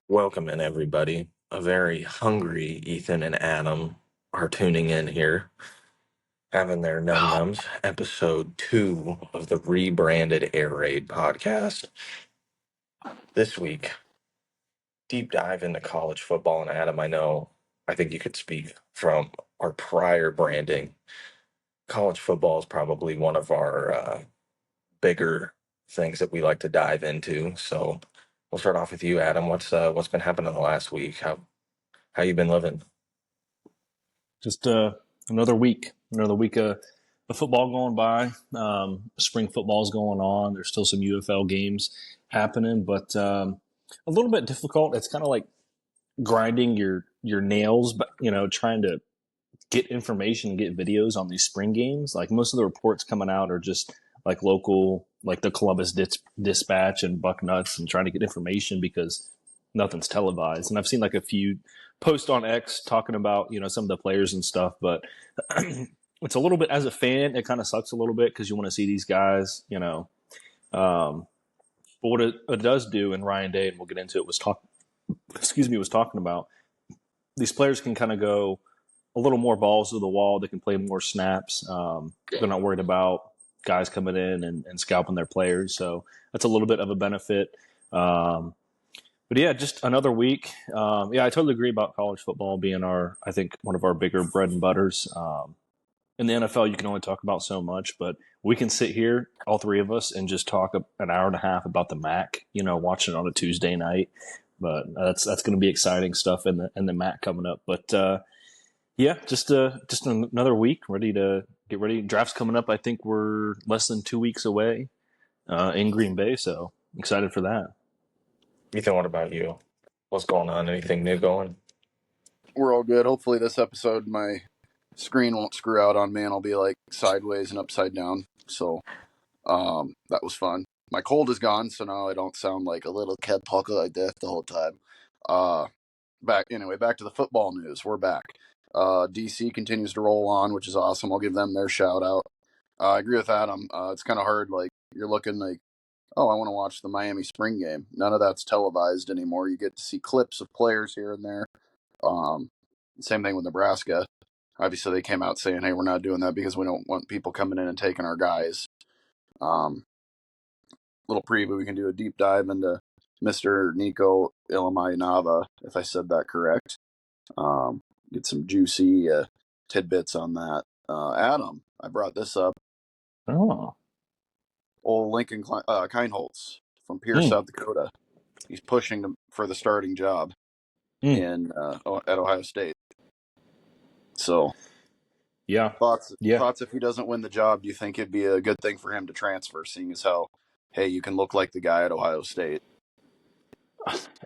Welcome in, everybody. A very hungry Ethan and Adam are tuning in here, having their num nums. Episode 2 of the rebranded Air Raid podcast. This week, deep dive into college football. And Adam, I think you could speak from our prior branding. College football is probably one of our bigger things that we like to dive into. So we'll start off with you, Adam. What's been happening the last week? How you been living? Just another week of football going by. Spring football is going on. There's still some UFL games happening, but a little bit difficult. It's kind of like grinding your nails, but trying to get information and get videos on these spring games. Like most of the reports coming out are just like local, like the Columbus Dispatch and Bucknuts, and trying to get information because nothing's televised. And I've seen like a few posts on X talking about some of the players and stuff, but it's a little bit, as a fan, it kind of sucks a little bit because you want to see these guys, but what it does do, and Ryan Day, and we'll get into it, was talking about these players can kind of go a little more balls to the wall. They can play more snaps. They're not worried about guys coming in and scalping their players. So that's a little bit of a benefit. But yeah, just another week. I totally agree about college football being I think one of our bigger bread and butters. In the NFL, you can only talk about so much, but we can sit here, all three of us, and just talk an hour and a half about the MAC. Watching it on a Tuesday night. But that's going to be exciting stuff in the MAC coming up. But just another week, ready to get ready. Draft's coming up. I think we're less than 2 weeks away in Green Bay, so excited for that. Ethan, what about you? What's going on? Anything new going? We're all good. Hopefully this episode my screen won't screw out on me and I'll be like sideways and upside down. So that was fun. My cold is gone, so now I don't sound like a little kid talking like that the whole time. Back to the football news. We're back. DC continues to roll on, which is awesome. I'll give them their shout out. I agree with Adam. It's kind of hard. Like you're looking like, oh, I want to watch the Miami spring game. None of that's televised anymore. You get to see clips of players here and there. Same thing with Nebraska. Obviously, they came out saying, hey, we're not doing that because we don't want people coming in and taking our guys. Little preview, we can do a deep dive into Mr. Nico Nava, if I said that correct. Get some juicy tidbits on that. Adam, I brought this up. Oh. Old Lincoln Kineholz from Pierce, South Dakota. He's pushing for the starting job at Ohio State. So, thoughts if he doesn't win the job, do you think it'd be a good thing for him to transfer, seeing as how, hey, you can look like the guy at Ohio State?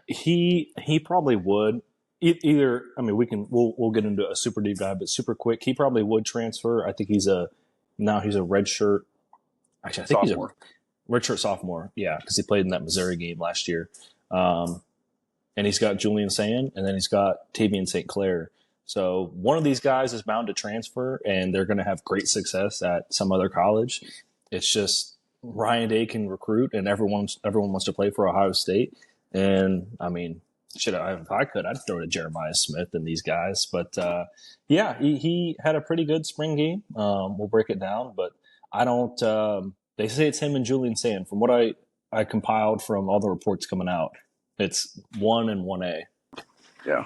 He probably would. Either, I mean, we'll get into a super deep dive, but super quick, he probably would transfer. I think he's a redshirt. Actually, I think sophomore. He's a redshirt sophomore. Yeah, because he played in that Missouri game last year. And he's got Julian Sand, and then he's got Tavian St. Clair. So one of these guys is bound to transfer, and they're going to have great success at some other college. It's just Ryan Day can recruit, and everyone wants to play for Ohio State. And I mean, if I could, I'd throw to Jeremiah Smith and these guys. But he had a pretty good spring game. We'll break it down, but I don't. They say it's him and Julian Sand. From what I compiled from all the reports coming out, it's 1 and 1A. Yeah.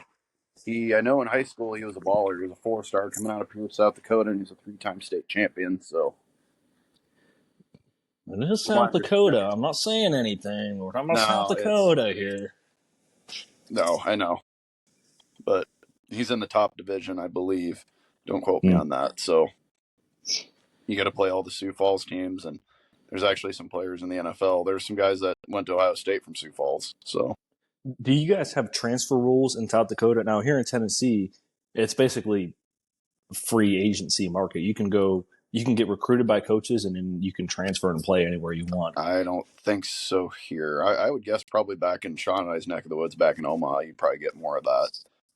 I know in high school he was a baller. He was a 4-star coming out of Pierce, South Dakota, and he's a 3-time state champion. So. It is South Dakota. I'm not saying anything. We're talking about South Dakota here. No, I know. But he's in the top division, I believe. Don't quote me on that. So you got to play all the Sioux Falls teams, and there's actually some players in the NFL. There's some guys that went to Ohio State from Sioux Falls. So, do you guys have transfer rules in South Dakota? Now, here in Tennessee, it's basically free agency market. You can get recruited by coaches, and then you can transfer and play anywhere you want. I don't think so here. I would guess probably back in Sean and I's neck of the woods, back in Omaha, you'd probably get more of that.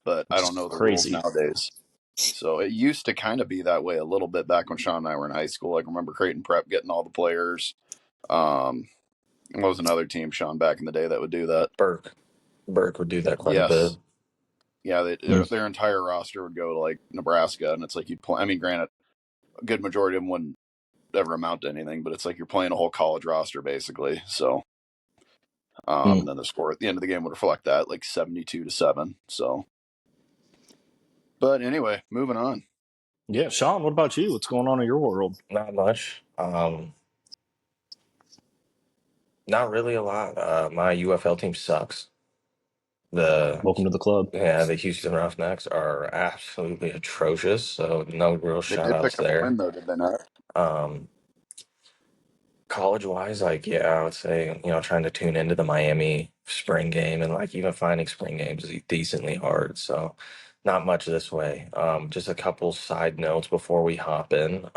But I don't know the rules nowadays. So it used to kind of be that way a little bit back when Sean and I were in high school. I can remember Creighton Prep getting all the players. What was another team, Sean, back in the day that would do that? Burke. Burke would do that quite a bit. Yes. Yeah, their entire roster would go to like Nebraska, and it's like you'd play. I mean, granted, a good majority of them wouldn't ever amount to anything, but it's like you're playing a whole college roster basically. So, and then the score at the end of the game would reflect that, like 72-7. So, but anyway, moving on. Yeah, Sean, what about you? What's going on in your world? Not much. Not really a lot. My UFL team sucks. The Welcome to the club. the Houston Roughnecks are absolutely atrocious. So no real They shout did outs pick up a there. win though, did they not? Um, College wise, like yeah, I would say trying to tune into the Miami spring game and like even finding spring games is decently hard. So not much this way. Just a couple side notes before we hop in.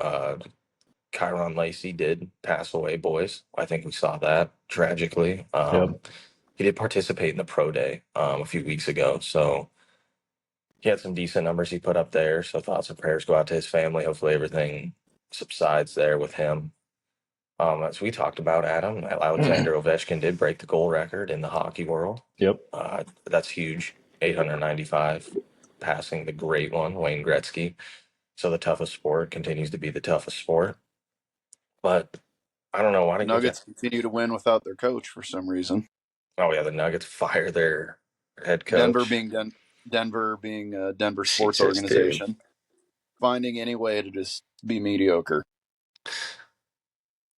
Kyron Lacey did pass away, boys. I think we saw that tragically. Yep. He did participate in the pro day a few weeks ago, so he had some decent numbers he put up there. So thoughts and prayers go out to his family. Hopefully everything subsides there with him. As we talked about, Adam, Alexander Ovechkin did break the goal record in the hockey world. Yep. That's huge. 895, passing the great one, Wayne Gretzky. So the toughest sport continues to be the toughest sport. But I don't know. Why The did you Nuggets get? continue to win without their coach for some reason. Oh yeah, the Nuggets fire their head Denver coach. being Denver being a Denver sports Jesus, dude. organization, finding any way to just be mediocre.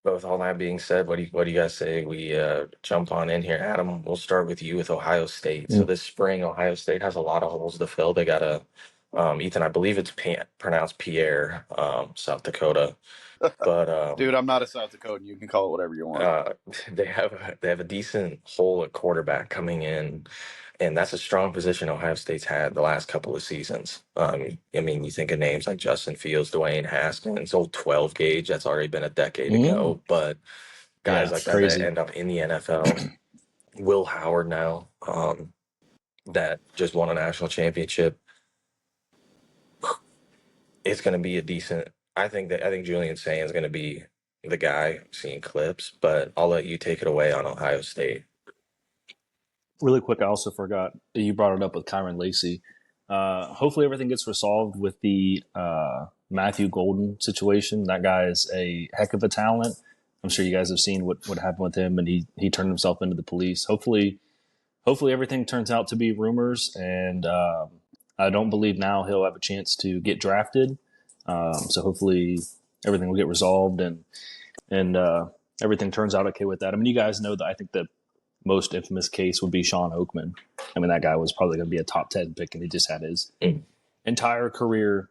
But with all that being said, what do you guys say we jump on in here? Adam, we'll start with you with Ohio State. So this spring, Ohio State has a lot of holes to fill. They got a Ethan, I believe it's pronounced Pierre, South Dakota. But Dude, I'm not a South Dakotan. You can call it whatever you want. they have a decent hole at quarterback coming in, and that's a strong position Ohio State's had the last couple of seasons. I mean, you think of names like Justin Fields, Dwayne Haskins, old 12 gauge. That's already been a decade ago. But Yeah, guys like that crazy. end up in the NFL. Will Howard now, that just won a national championship. It's going to be a decent. I think Julian Sayin is going to be the guy. Seeing clips, but I'll let you take it away on Ohio State. Really quick, I also forgot you brought it up with Kyron Lacey. Hopefully, everything gets resolved with the Matthew Golden situation. That guy is a heck of a talent. I'm sure you guys have seen what happened with him, and he turned himself into the police. Hopefully everything turns out to be rumors, and I don't believe now he'll have a chance to get drafted. So hopefully everything will get resolved and everything turns out okay with that. I mean, you guys know that I think the most infamous case would be Sean Oakman. I mean, that guy was probably going to be a top 10 pick, and he just had his entire career,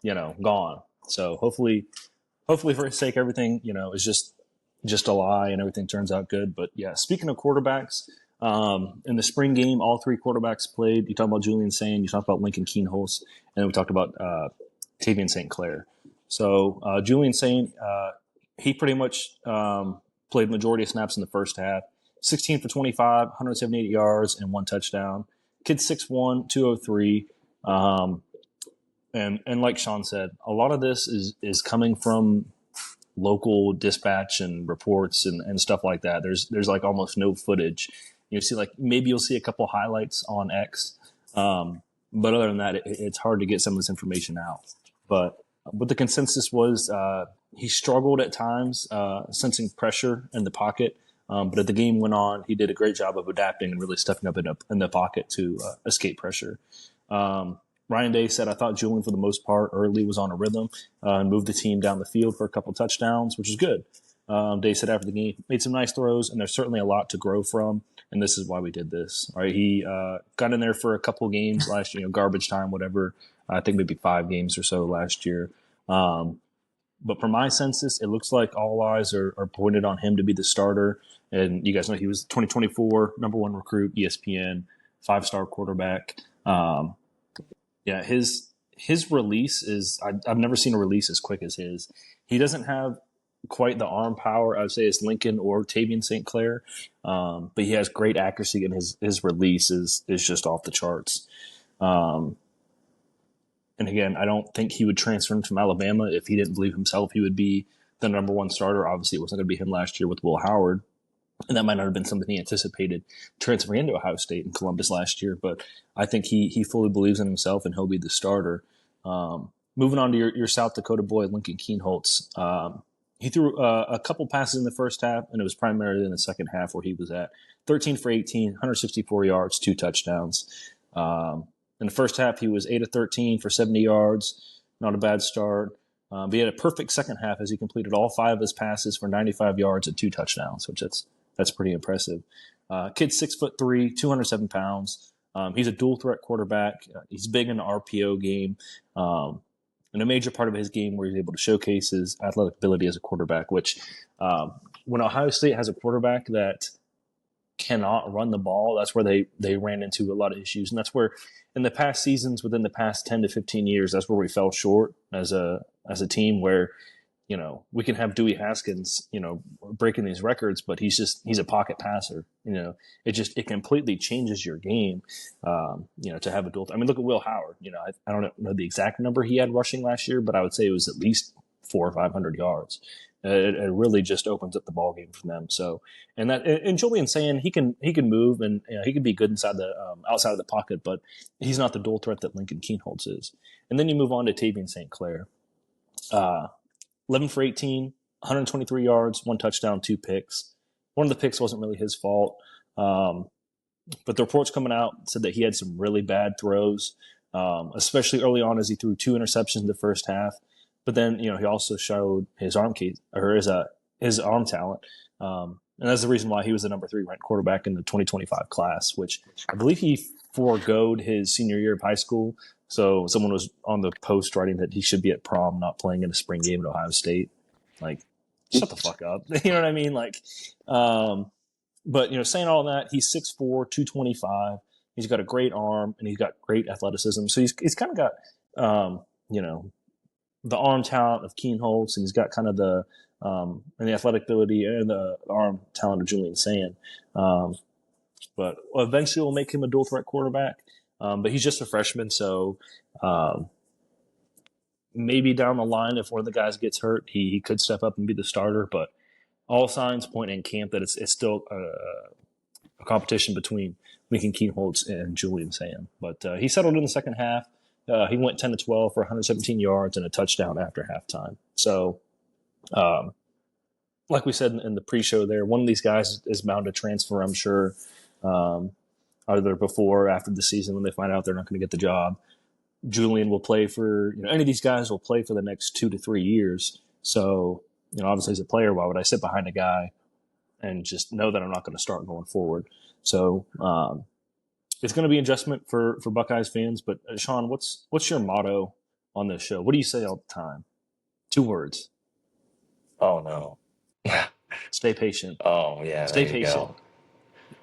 gone. So hopefully for his sake, everything, is just a lie and everything turns out good. But yeah, speaking of quarterbacks, in the spring game, all three quarterbacks played. You talked about Julian Sayin, you talked about Lincoln Keenholz, and then we talked about Tavian St. Clair. So Julian Sayin, he pretty much played majority of snaps in the first half. 16 for 25, 178 yards, and one touchdown. Kid's 6'1", 203. And like Sean said, a lot of this is coming from local dispatch and reports and stuff like that. There's like almost no footage. You see, like maybe you'll see a couple highlights on X, but other than that, it's hard to get some of this information out. But the consensus was he struggled at times, sensing pressure in the pocket. But as the game went on, he did a great job of adapting and really stepping up in the pocket to escape pressure. Ryan Day said, I thought Julian, for the most part, early was on a rhythm and moved the team down the field for a couple touchdowns, which is good. Day said after the game, made some nice throws, and there's certainly a lot to grow from, and this is why we did this. All right, he got in there for a couple games last year, garbage time, whatever. I think maybe 5 games or so last year. But for my census, it looks like all eyes are pointed on him to be the starter. And you guys know he was 2024 number 1 recruit, ESPN, 5-star quarterback. Yeah, his release is I've never seen a release as quick as his. He doesn't have quite the arm power I would say as Lincoln or Tavian St. Clair, but he has great accuracy, and his release is just off the charts. And again, I don't think he would transfer from Alabama if he didn't believe himself he would be the number 1 starter. Obviously, it wasn't going to be him last year with Will Howard. And that might not have been something he anticipated transferring into Ohio State and Columbus last year, but I think he fully believes in himself and he'll be the starter. Moving on to your South Dakota boy, Lincoln Kienholz. He threw a couple passes in the first half, and it was primarily in the second half where he was at 13 for 18, 164 yards, 2 touchdowns. In the first half, he was 8 of 13 for 70 yards. Not a bad start. But he had a perfect second half as he completed all 5 of his passes for 95 yards and 2 touchdowns, which that's pretty impressive. Kid's 6'3", 207 pounds. He's a dual threat quarterback. He's big in the RPO game. And a major part of his game where he's able to showcase his athletic ability as a quarterback, which when Ohio State has a quarterback that cannot run the ball, that's where they ran into a lot of issues. And that's where in the past seasons, within the past 10 to 15 years, that's where we fell short as a team where, we can have Dewey Haskins, breaking these records, but he's a pocket passer. It completely changes your game, to have a dual. I mean, look at Will Howard. I don't know the exact number he had rushing last year, but I would say it was at least 400 or 500 yards. It really just opens up the ball game for them. So, and Julian's saying he can move and he can be good inside the outside of the pocket, but he's not the dual threat that Lincoln Kienholz is. And then you move on to Tavian St. Clair. 11 for 18, 123 yards, 1 touchdown, 2 picks. One of the picks wasn't really his fault. But the reports coming out said that he had some really bad throws, especially early on as he threw 2 interceptions in the first half. But then, he also showed his arm talent. And that's the reason why he was the number 3 ranked quarterback in the 2025 class, which I believe he foregoed his senior year of high school. So someone was on the post writing that he should be at prom, not playing in a spring game at Ohio State. Like, shut the fuck up. You know what I mean? Like, but, saying all that, he's 6'4", 225. He's got a great arm and he's got great athleticism. So he's kind of got, the arm talent of Kienholz, and he's got kind of the and the athletic ability and the arm talent of Julian Sand. But eventually we'll make him a dual threat quarterback. But he's just a freshman, so maybe down the line, if one of the guys gets hurt, he could step up and be the starter. But all signs point in camp that it's still a competition between Lincoln Kienholz and Julian Sand. But he settled in the second half. He went 10 to 12 for 117 yards and a touchdown after halftime. So, like we said in the pre-show there, one of these guys is bound to transfer, I'm sure, either before or after the season when they find out they're not going to get the job. Julian will play for, any of these guys will play for the next 2 to 3 years. So, obviously as a player, why would I sit behind a guy and just know that I'm not going to start going forward? So, it's going to be an adjustment for Buckeyes fans. But Sean, what's your motto on this show? What do you say all the time? 2 words. Oh no. Stay patient. Oh yeah. Stay there you patient. go.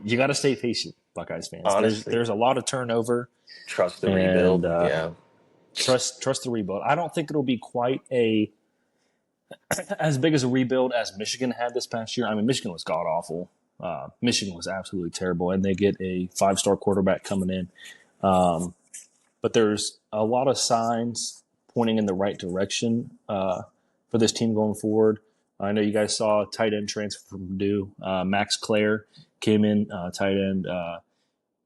You got to stay patient, Buckeyes fans. Honestly, there's a lot of turnover. trust the rebuild. Yeah. Trust the rebuild. I don't think it'll be quite as big as a rebuild as Michigan had this past year. I mean, Michigan was god awful. Michigan was absolutely terrible, and they get a 5-star quarterback coming in. But there's a lot of signs pointing in the right direction for this team going forward. I know you guys saw a tight end transfer from Purdue. Max Clare came in, tight end.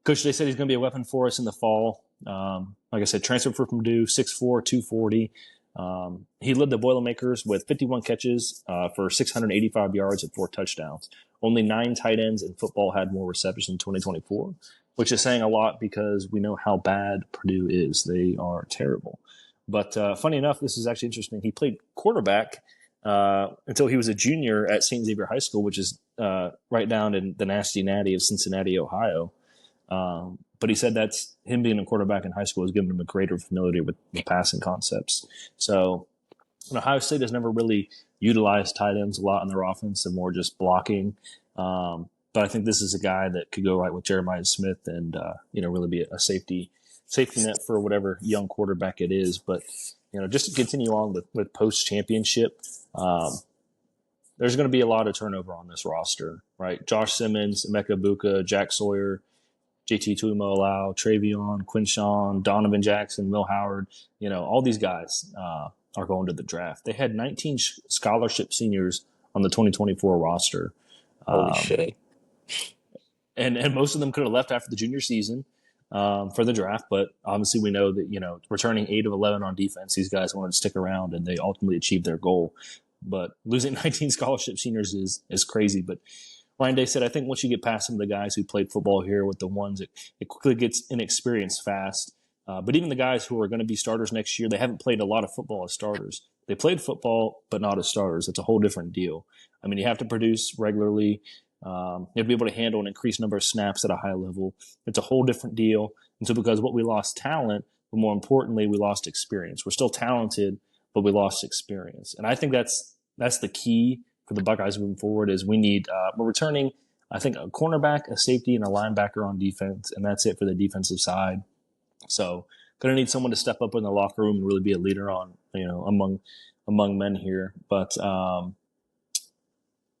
Coach, they said he's going to be a weapon for us in the fall. Like I said, transferred from Purdue, 6'4", 240. He led the Boilermakers with 51 catches for 685 yards and 4 touchdowns. Only 9 tight ends in football had more receptions in 2024, which is saying a lot because we know how bad Purdue is. They are terrible. But funny enough, this is actually interesting. He played quarterback until he was a junior at St. Xavier High School, which is right down in the nasty natty of Cincinnati, Ohio. But he said that's him being a quarterback in high school has given him a greater familiarity with the passing concepts. So Ohio State has never really utilized tight ends a lot in their offense and more just blocking. But I think this is a guy that could go right with Jeremiah Smith and really be a safety net for whatever young quarterback it is. But just to continue on with post championship, there's going to be a lot of turnover on this roster, right? Josh Simmons, Emeka Buka, Jack Sawyer, JT Tuimoloau, Travion, Quinshawn, Donovan Jackson, Will Howard, all these guys are going to the draft. They had 19 scholarship seniors on the 2024 roster. Holy shit. and most of them could have left after the junior season for the draft. But obviously, we know that returning 8 of 11 on defense, these guys wanted to stick around, and they ultimately achieved their goal. But losing 19 scholarship seniors is crazy. But Ryan Day said, I think once you get past some of the guys who played football here with the ones, it quickly gets inexperienced fast. But even the guys who are going to be starters next year, they haven't played a lot of football as starters. They played football, but not as starters. It's a whole different deal. I mean, you have to produce regularly. You have to be able to handle an increased number of snaps at a high level. It's a whole different deal. And so because what we lost talent, but more importantly, we lost experience. We're still talented, but we lost experience. And I think that's the key for the Buckeyes moving forward is we're returning, I think, a cornerback, a safety, and a linebacker on defense, and that's it for the defensive side. So going to need someone to step up in the locker room and really be a leader among men here. But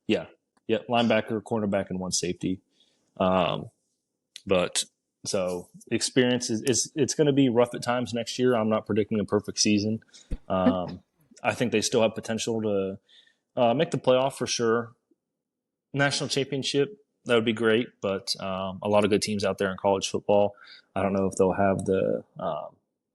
yeah, linebacker, cornerback, and one safety. But so experience it's going to be rough at times next year. I'm not predicting a perfect season. I think they still have potential to make the playoff for sure. National championship, that would be great, but a lot of good teams out there in college football. I don't know if they'll have the.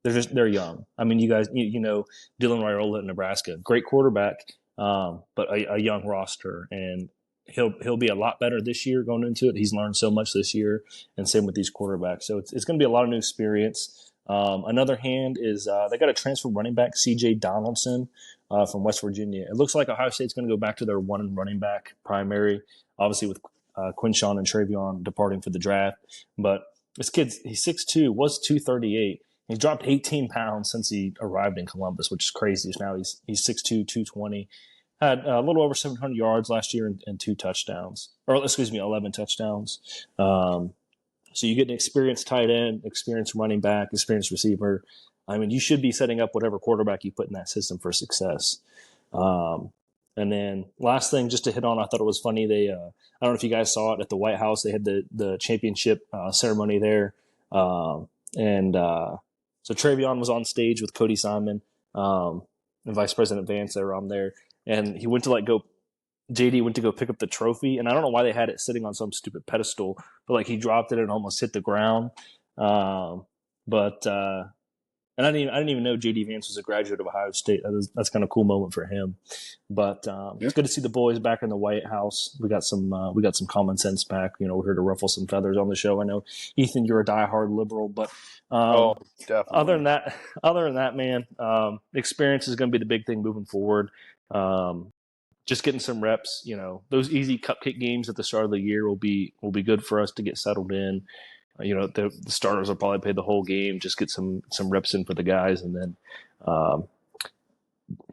They're young. I mean, you guys, Dylan Raiola at Nebraska, great quarterback, but a young roster, and he'll be a lot better this year going into it. He's learned so much this year, and same with these quarterbacks. So it's going to be a lot of new experience. Another hand is they got a transfer running back, C.J. Donaldson from West Virginia. It looks like Ohio State's going to go back to their one running back primary, obviously with Quinshawn and Travion departing for the draft. But this kid, he's 6'2", was 238. He's dropped 18 pounds since he arrived in Columbus, which is crazy. Now he's 6'2", 220. Had a little over 700 yards last year and 2 touchdowns. Or, 11 touchdowns. So you get an experienced tight end, experienced running back, experienced receiver. I mean, you should be setting up whatever quarterback you put in that system for success. And then last thing, just to hit on, I thought it was funny. They, I don't know if you guys saw it at the White House. They had the championship ceremony there. So Travion was on stage with Cody Simon and Vice President Vance. They were on there. And he went to JD went to go pick up the trophy. And I don't know why they had it sitting on some stupid pedestal, but he dropped it and almost hit the ground. And I didn't even know J.D. Vance was a graduate of Ohio State. That's kind of a cool moment for him. But It's good to see the boys back in the White House. We got some common sense back. We're here to ruffle some feathers on the show. I know, Ethan, you're a diehard liberal, but definitely. Other than that, man, experience is going to be the big thing moving forward. Just getting some reps. Those easy cupcake games at the start of the year will be good for us to get settled in. The starters will probably play the whole game, just get some reps in for the guys. And then,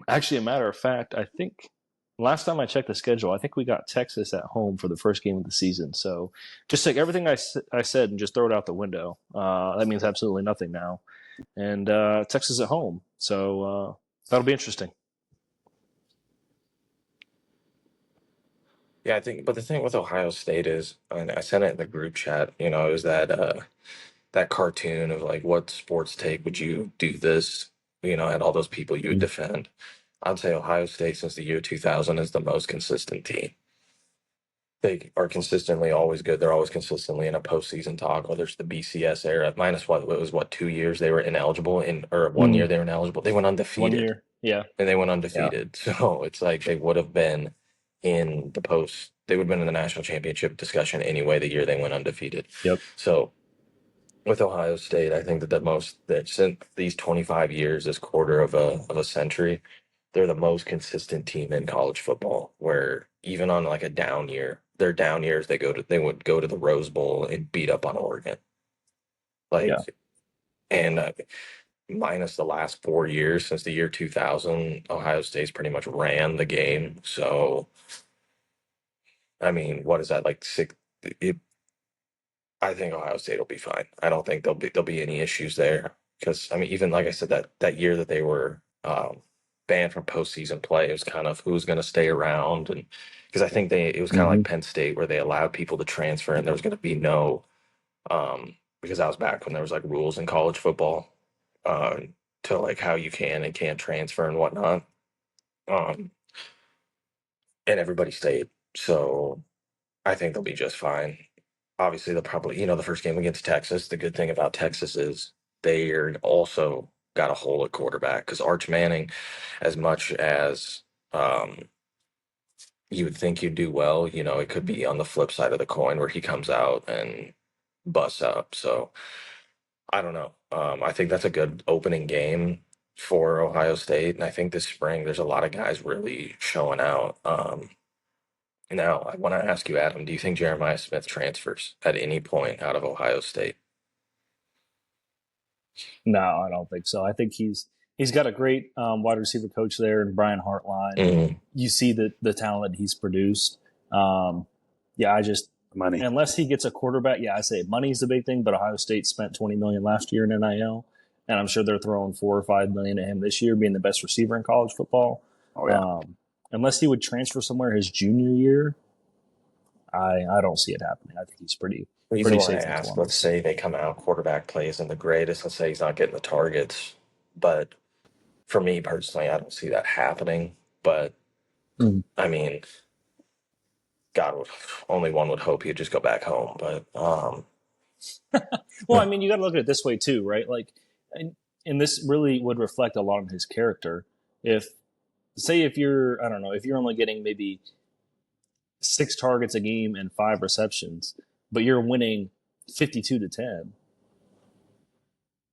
actually, a matter of fact, I think last time I checked the schedule, I think we got Texas at home for the first game of the season. So just take everything I said and just throw it out the window. That means absolutely nothing now. And Texas at home. So that'll be interesting. Yeah, I think, but the thing with Ohio State is, and I sent it in the group chat, is that cartoon of what sports take would you do this, and all those people you would defend. I'd say Ohio State since the year 2000 is the most consistent team. They are consistently always good. They're always consistently in a postseason talk, whether it's the BCS era, minus it was 2 years they were ineligible or 1 year they were ineligible. They went undefeated. 1 year, yeah. And they went undefeated. Yeah. So it's they would have been in the post. They would have been in the national championship discussion anyway the year they went undefeated. Yep. So with Ohio State, I think that since these 25 years, this quarter of a century, they're the most consistent team in college football. Where even on a down year, their down years they would go to the Rose Bowl and beat up on Oregon. And minus the last 4 years since the year 2000, Ohio State's pretty much ran the game. So, I mean, what is that six? I think Ohio State will be fine. I don't think there'll be any issues there because even like I said, that year that they were banned from postseason play, it was kind of who's going to stay around, and because I think it was kind of like Penn State where they allowed people to transfer and there was going to be no because that was back when there was rules in college football to how you can and can't transfer and whatnot. And everybody stayed. So I think they'll be just fine. Obviously, they'll probably, the first game against Texas, the good thing about Texas is they're also got a hole at quarterback because Arch Manning, as much as you would think you'd do well, it could be on the flip side of the coin where he comes out and busts up. So I don't know. I think that's a good opening game for Ohio State. And I think this spring there's a lot of guys really showing out. Now, I want to ask you, Adam, do you think Jeremiah Smith transfers at any point out of Ohio State? No, I don't think so. I think he's got a great wide receiver coach there in Brian Hartline. Mhm. You see the talent that he's produced. Yeah, I just Money. unless he gets a quarterback, yeah, I say money's the big thing. But Ohio State spent $20 million last year in NIL, and I'm sure they're throwing $4 or $5 million at him this year, being the best receiver in college football. Oh yeah. Unless he would transfer somewhere his junior year, I don't see it happening. I think he's pretty Reason why I safe in ask, let's Columbus. say they come out, quarterback plays in the greatest, let's say he's not getting the targets. But for me personally, I don't see that happening. But Mhm. I mean, God would only one would hope he'd just go back home. But Well, I mean, you got to look at it this way too, right? Like, and this really would reflect a lot on his character. If, say, if you're, I don't know, if you're only getting maybe 6 targets a game and 5 receptions, but you're winning 52-10,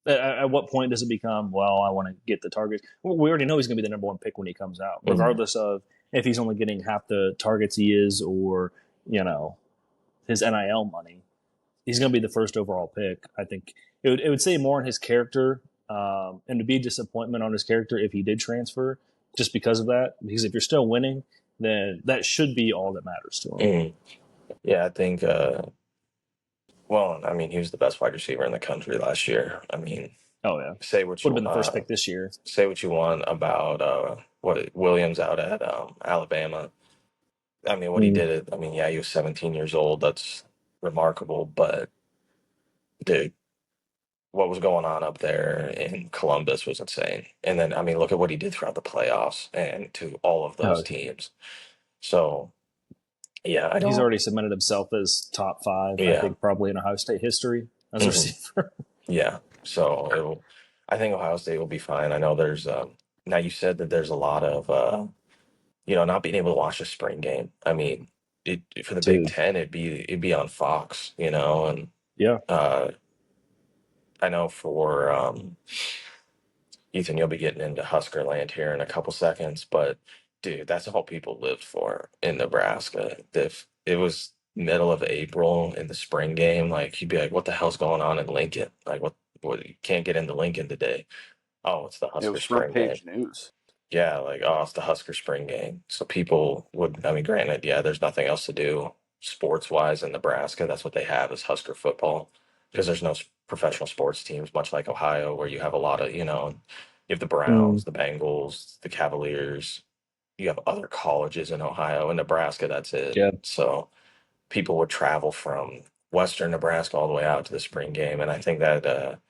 at what point does it become, well, I want to get the targets? Well, we already know he's going to be the number one pick when he comes out, mhm. regardless of if he's only getting half the targets he is or, his NIL money. He's going to be the first overall pick. I think it would say more on his character, and to be a disappointment on his character if he did transfer, just because of that. Because if you're still winning, then that should be all that matters to him. Mhm. Yeah, I think. Well, I mean, he was the best wide receiver in the country last year. I mean, Oh yeah, say what would have you been the first pick this year. say what you want about what Williams out at Alabama. I mean, what he Mm, did. I mean, yeah, he was 17 years old. That's remarkable. But dude, what was going on up there in Columbus was insane. And then, I mean, look at what he did throughout the playoffs and to all of those oh, teams. So, yeah, I he's don't. already cemented himself as top 5. I Yeah, think probably in Ohio State history as a hmm receiver. yeah. So I think Ohio State will be fine. I know there's now you said that there's a lot of not being able to watch a spring game. I mean, for the Big Dude, Ten, it'd be on Fox, and yeah, uh, I know for Ethan, you'll be getting into Husker land here in a couple seconds, but dude, that's all people lived for in Nebraska. If it was middle of April in the spring game, like you'd be like, "What the hell's going on in Lincoln? Like, what you can't get into Lincoln today? Oh, it's the It Husker was front spring game." page news. Yeah, like, oh, it's the Husker spring game. So people would, I mean, granted, yeah, there's nothing else to do sports wise in Nebraska. That's what they have is Husker football because there's no professional sports teams, much like Ohio, where you have a lot of, you have the mm, Browns, the Bengals, the Cavaliers. You have other colleges in Ohio. In Nebraska, that's it. yeah. So people would travel from Western Nebraska all the way out to the spring game. And I think that,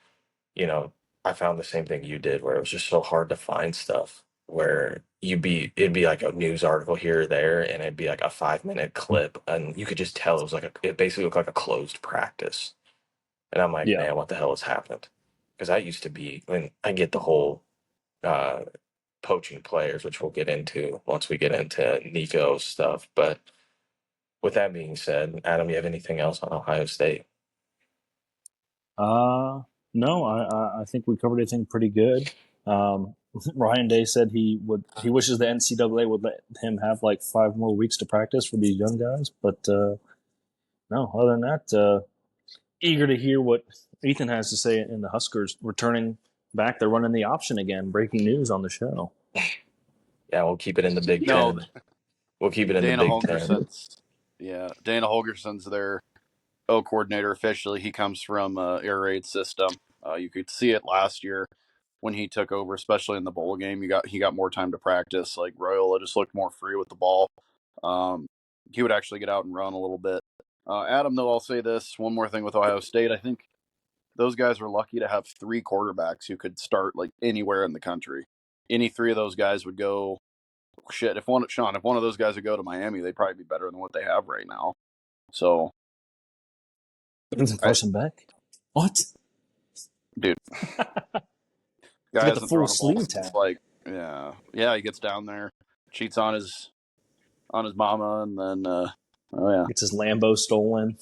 you know, I found the same thing you did where it was just so hard to find stuff where it'd be like a news article here or there and it'd be like a 5 minute clip and you could just tell it was like it basically looked like a closed practice. And I'm like, Yeah. man, what the hell has happened? Because I used to be, I mean, I get the whole uh, poaching players, which we'll get into once we get into Nico's stuff. But with that being said, Adam, you have anything else on Ohio State? Uh, no, I think we covered everything pretty good. Um, Ryan Day said he wishes the NCAA would let him have like 5 more weeks to practice for these young guys. But no, other than that, eager to hear what Ethan has to say in the Huskers returning back. They're running the option again. Breaking news on the show. Yeah, we'll keep it in the Big No, Ten. We'll keep it in the Dana Big Ten. Holgerson's. Yeah, Dana Holgerson's their O coordinator officially. He comes from air raid system. You could see it last year when he took over, especially in the bowl game. He got more time to practice. Like Royola just looked more free with the ball. Um, he would actually get out and run a little bit. Adam, though, I'll say this one more thing with Ohio State. I think those guys were lucky to have 3 quarterbacks who could start like anywhere in the country. Any 3 of those guys would go. Shit, if one of those guys would go to Miami, they'd probably be better than what they have right now. So, Carson Beck? What? dude, To guy get the hasn't full thrown a ball sleeve since tag. yeah, he gets down there, cheats on his mama, and then oh yeah, Gets his Lambo stolen.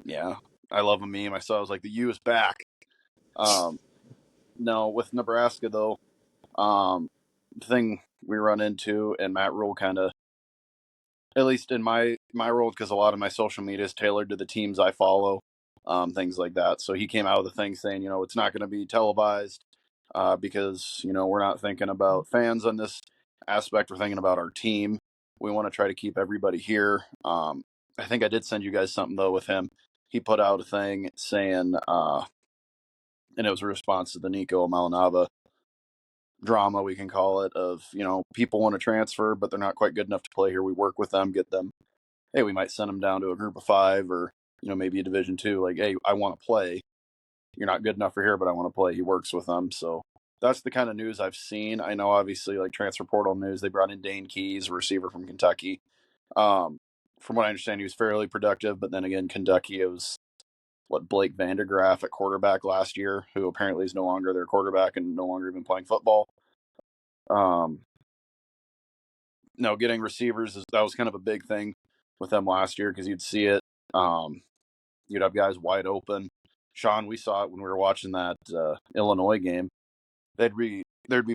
yeah. I love a meme I saw. It was like the U is back. No, with Nebraska though, the thing we run into, and Matt Rule kind of, at least in my world, because a lot of my social media is tailored to the teams I follow, things like that. So he came out with a thing saying, it's not going to be televised because we're not thinking about fans on this aspect. We're thinking about our team. We want to try to keep everybody here. I think I did send you guys something though with him. He put out a thing saying, and it was a response to the Nico Malinava drama, we can call it, of people want to transfer but they're not quite good enough to play here. We work with them, get them, hey, we might send them down to a group of 5 or maybe a division 2, like, hey, I want to play, you're not good enough for here but I want to play. He works with them. So that's the kind of news I've seen. I know obviously like transfer portal news, they brought in Dane Keys, a receiver from Kentucky. From what I understand, he was fairly productive, but then again, Kentucky, it was Blake Vandegraff at quarterback last year, who apparently is no longer their quarterback and no longer even playing football. Um, no, getting receivers that was kind of a big thing with them last year because you'd see it. You'd have guys wide open. Sean, we saw it when we were watching that Illinois game. There'd be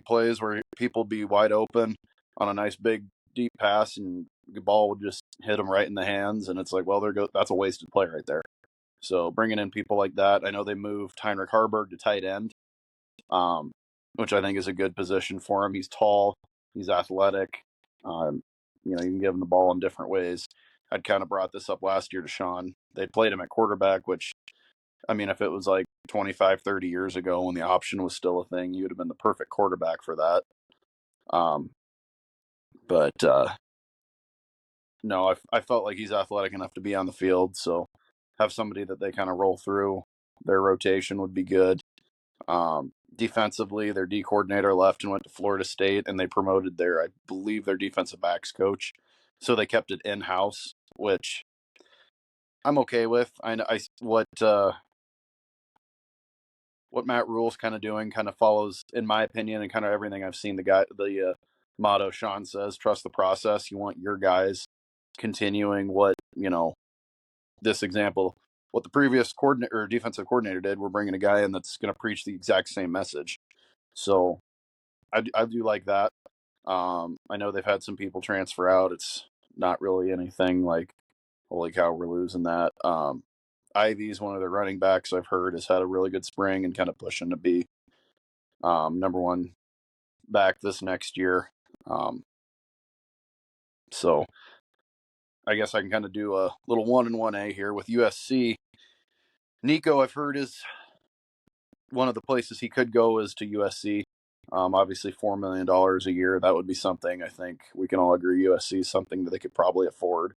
plays where people would be wide open on a nice big deep pass, and the ball would just hit them right in the hands, and it's like, well, that's a wasted play right there. So bringing in people like that, I know they moved Heinrich Harburg to tight end, which I think is a good position for him. He's tall, he's athletic. You can give him the ball in different ways. I'd kind of brought this up last year to Sean. They played him at quarterback, which, I mean, if it was like 25, 30 years ago when the option was still a thing, he would have been the perfect quarterback for that. But no, I felt like he's athletic enough to be on the field. So have somebody that they kind of roll through their rotation would be good. Defensively, their D coordinator left and went to Florida State, and they promoted I believe, their defensive backs coach. So they kept it in house, which I'm okay with. I know what Matt Rule's kind of doing kind of follows, in my opinion, and kind of everything I've seen. The motto Sean says, trust the process. You want your guys continuing what this example, what the previous coordinator or defensive coordinator did. We're bringing a guy in that's going to preach the exact same message. So I do like that. I know they've had some people transfer out. It's not really anything like, holy cow, we're losing that. Ivy's one of their running backs, I've heard, has had a really good spring and kind of pushing to be number one back this next year. So I guess I can kind of do a little 1 and 1A here with USC. Nico, I've heard, is one of the places he could go is to USC. Obviously, $4 million a year. That would be something I think we can all agree USC is something that they could probably afford.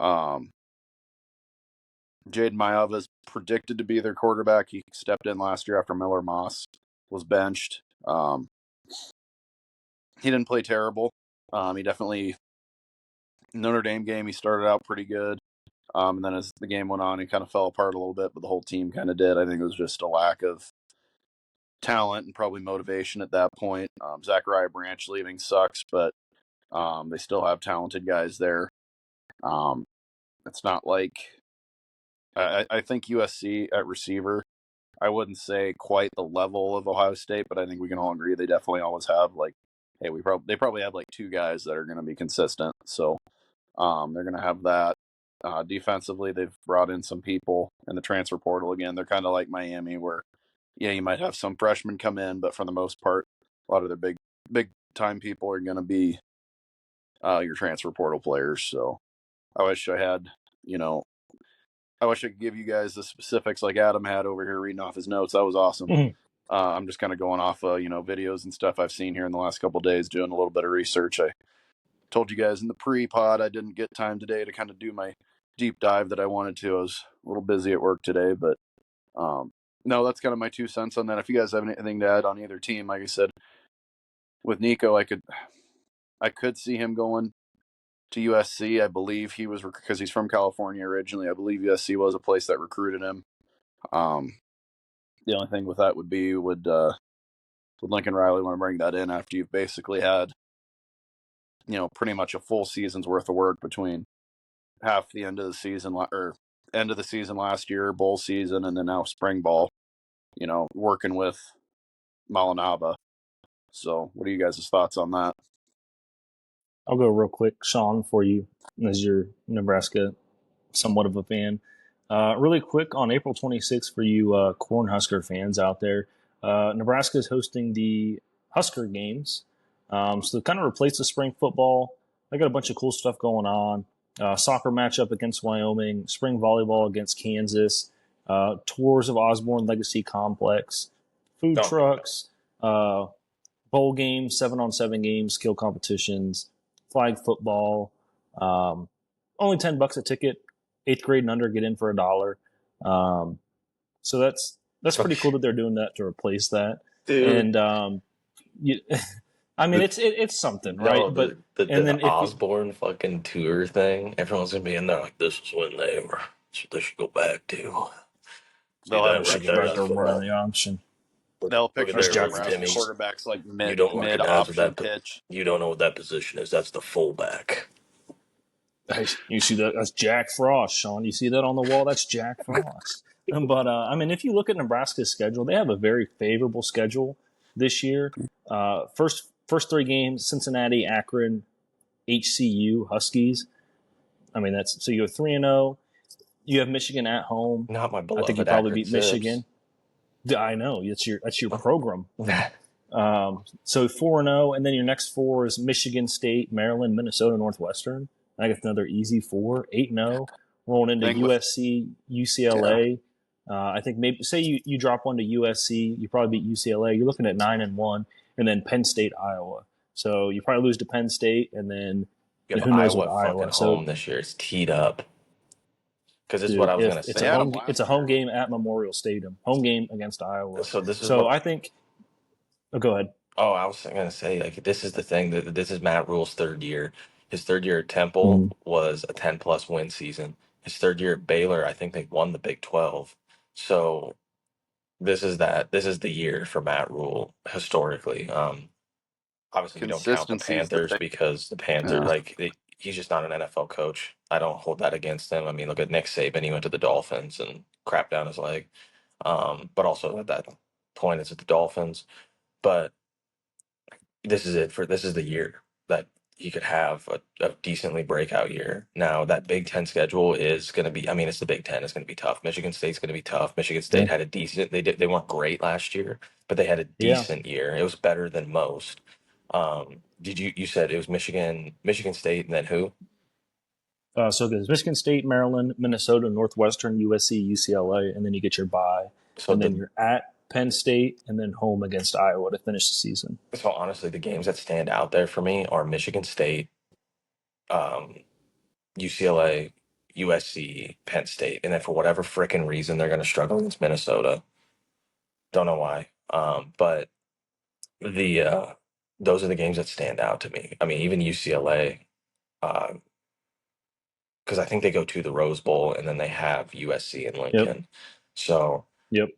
Jaden Mayava is predicted to be their quarterback. He stepped in last year after Miller Moss was benched. He didn't play terrible. He definitely, Notre Dame game, he started out pretty good. And then as the game went on, he kind of fell apart a little bit, but the whole team kind of did. I think it was just a lack of talent and probably motivation at that point. Zachariah Branch leaving sucks, but they still have talented guys there. It's not like I think USC at receiver, I wouldn't say quite the level of Ohio State, but I think we can all agree they definitely always have, like, hey, they probably have like 2 guys that are going to be consistent. So they're going to have that. Defensively, they've brought in some people in the transfer portal again. They're kind of like Miami, where you might have some freshmen come in, but for the most part, a lot of their big time people are going to be your transfer portal players. So I wish I had, I wish I could give you guys the specifics like Adam had over here reading off his notes. That was awesome. I'm just kind of going off videos and stuff I've seen here in the last couple of days, doing a little bit of research. I told you guys in the pre-pod I didn't get time today to kind of do my deep dive that I wanted to. I was a little busy at work today, but no, that's kind of my 2 cents on that. If you guys have anything to add on either team, like I said, with Nico, I could see him going to USC. I believe he was because he's from California originally. I believe USC was a place that recruited him. The only thing with that would be would Lincoln Riley want to bring that in after you've basically had pretty much a full season's worth of work between half the end of the season or end of the season last year, bowl season, and then now spring ball. Working with Malinaba. So, what are you guys' thoughts on that? I'll go real quick, Sean, for you as your Nebraska somewhat of a fan. Really quick on April 26th for you Cornhusker fans out there, Nebraska is hosting the Husker games. So to kind of replace the spring football, they got a bunch of cool stuff going on. Soccer matchup against Wyoming, spring volleyball against Kansas, tours of Osborne Legacy Complex, food Oh, trucks, bowl games, 7-on-7 games, skill competitions, flag football. Only $10 a ticket. 8th grade and under get in for $1. So that's pretty cool that they're doing that to replace that. dude. And you, I mean, it's something, right? No, But and the then if you, Osborne fucking tour thing, everyone's gonna be in there like this is when they were. That's what they should go back to. See They'll have that should right go there? back That's to running football. the option. they'll Look at picture That's there, the Jack Nebraska Timmy. Frost. quarterbacks like You mid don't mid recognize what option that. pitch. You don't know what that position is. That's the fullback. Hey, you see that? That's Jack Frost, Sean. You see that on the wall? That's Jack Frost. But I mean, if you look at Nebraska's schedule, they have a very favorable schedule this year. First 3 games: Cincinnati, Akron, HCU, Huskies. I mean, that's so you go 3-0. You have Michigan at home. Not my I think you beloved probably Akron beat Zips. Michigan. I know that's your program. So 4-0, and then your next 4 is Michigan State, Maryland, Minnesota, Northwestern. I guess another easy 4. 8-0, rolling into Thing with USC, UCLA. I think maybe say you drop one to USC, you probably beat UCLA. You're looking at 9-1, and then Penn State, Iowa. So you probably lose to Penn State, and then You have who knows Iowa with at fucking Iowa. So home this year. It's teed up. Because this is what dude, I was if gonna it's they a had say. them home it's a last home year. game at Memorial Stadium, home game against Iowa. So this is So what. I think. Oh, go ahead. Oh, I was gonna say like this is the thing that this is Matt Rule's third year. His third year at Temple Mm-hmm. was a 10+ win season. His third year at Baylor, I think they won the Big 12. So this is the year for Matt Rule historically. Obviously we don't count the Consistency is the Panthers thing. because the Panther Yeah. he's just not an NFL coach. I don't hold that against him. I mean, look at Nick Saban. He went to the Dolphins and crapped down his leg. But also at that point, it's at the Dolphins. But this is the year that he could have a decently breakout year. Now that Big Ten schedule is going to be, I mean, it's the Big Ten. It's going to be tough. Michigan State's going to be tough. Michigan Yeah. State had a decent. They weren't great last year, but they had a Yeah. decent year. It was better than most. Did you said it was Michigan State, and then who? So there's Michigan State, Maryland, Minnesota, Northwestern, USC, UCLA, and then you get your bye, So and then the you're at Penn State, and then home against Iowa to finish the season. so honestly, the games that stand out there for me are Michigan State, um, UCLA, USC, Penn State, and then for whatever frickin' reason they're going to struggle against Minnesota. Don't know why. But the those are the games that stand out to me. I mean, even UCLA, because I think they go to the Rose Bowl and then they have USC and Yep. Lincoln. So Yep.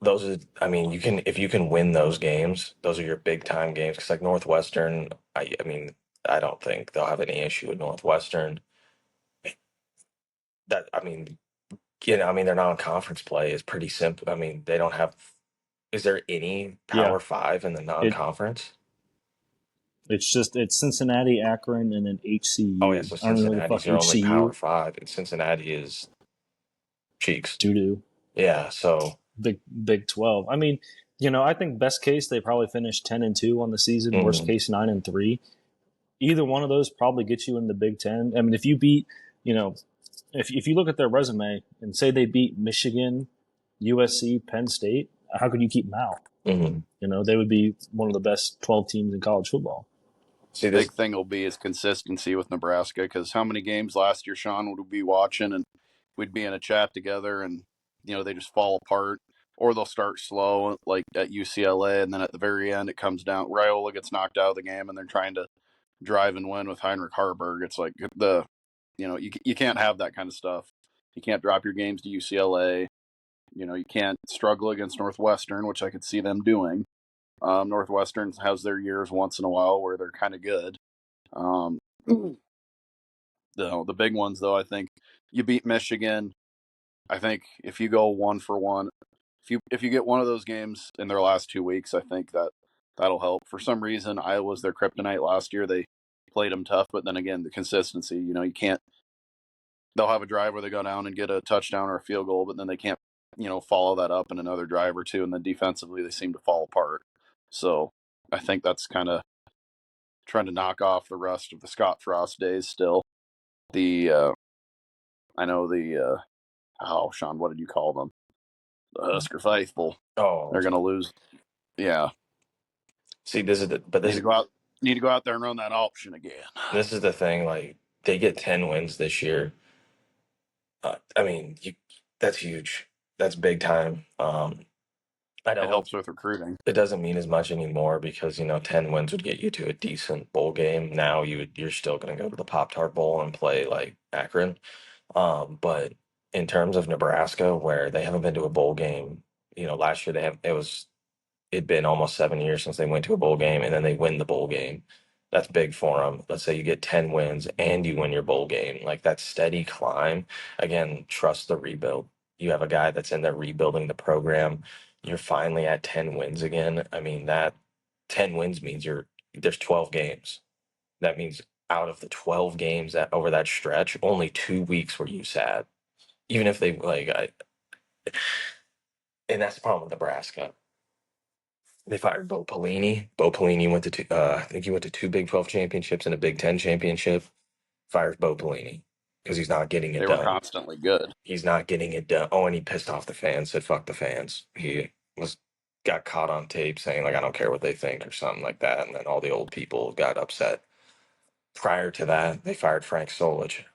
those are, I mean, you can if you can win those games, those are your big time games. Because like Northwestern, I mean, I don't think they'll have any issue with Northwestern. That I mean, I mean, their non-conference play is pretty simple. I mean, they don't have. Is there any Yeah. Power Five in the It non-conference? it's Cincinnati, Akron, and then Oh yeah, HCU. so I don't know who the fuck Cincinnati's your only Power HCU Five, and Cincinnati is cheeks. doo doo. Yeah, so Big 12. I mean, I think best case they probably finish 10-2 on the season. Worst mm, case 9-3. Either one of those probably gets you in the Big Ten. I mean, if you beat, if you look at their resume and say they beat Michigan, USC, Penn State, how could you keep them out? mhm. They would be one of the best 12 teams in college football. See this. Big thing will be is consistency with Nebraska, because how many games last year, Sean, would we be watching and we'd be in a chat together and they just fall apart, or they'll start slow like at UCLA, and then at the very end it comes down. Raiola gets knocked out of the game and they're trying to drive and win with Heinrich Harburg. It's like you can't have that kind of stuff. You can't drop your games to UCLA. You can't struggle against Northwestern, which I could see them doing. Northwestern has their years once in a while where they're kind of good. The big ones, though, I think you beat Michigan. I think if you go 1-for-1, if you get one of those games in their last 2 weeks, I think that'll help. For some reason, Iowa was their kryptonite last year. They played them tough, but then again, the consistency. You can't. They'll have a drive where they go down and get a touchdown or a field goal, but then they can't, follow that up in another drive or two, and then defensively they seem to fall apart. So I think that's kind of trying to knock off the rest of the Scott Frost days. Still, I know Sean, what did you call them? The Husker faithful. Oh, They're going to lose. Yeah. see, this is the but Need this to go out. Need to go out there and run that option again. this is the thing. Like they get 10 wins this year. I mean, that's huge. That's big time. I It know helps with recruiting. it doesn't mean as much anymore because 10 wins would get you to a decent bowl game. Now you're still going to go to the Pop Tart Bowl and play like Akron. But in terms of Nebraska, where they haven't been to a bowl game, last year it'd been almost 7 years since they went to a bowl game, and then they win the bowl game. That's big for them. Let's say you get 10 wins and you win your bowl game. Like that steady climb. Again, trust the rebuild. You have a guy that's in there rebuilding the program. You're finally at 10 wins again. I mean, that 10 wins means there's 12 games. That means out of the 12 games that over that stretch, only 2 weeks were you sad. Even if they and that's the problem with Nebraska. They fired Bo Pelini. Bo Pelini went to I think he went to two Big 12 championships and a Big 10 championship. Fires Bo Pelini because he's not getting it They were done. constantly good. He's not getting it done. Oh, and he pissed off the fans. Said fuck the fans. He got caught on tape saying like I don't care what they think or something like that. And then all the old people got upset. Prior to that, they fired Frank Solich.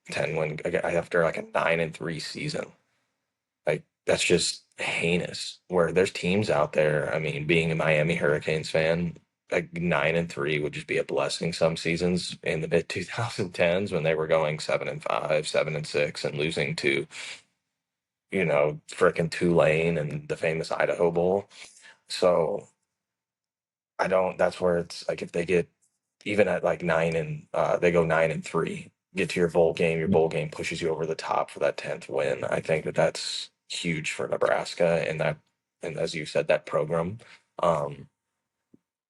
10 win after like a 9-3 season. Like that's just heinous. Where there's teams out there. I mean, being a Miami Hurricanes fan, like 9-3 would just be a blessing some seasons in the mid 2010s when they were going 7-5, 7-6, and losing to frickin' Tulane and the famous Idaho Bowl. So I don't. That's where it's like if they get even at like they go 9-3, get to your bowl game. Your bowl game pushes you over the top for that 10th win. I think that's huge for Nebraska and as you said, that program, um,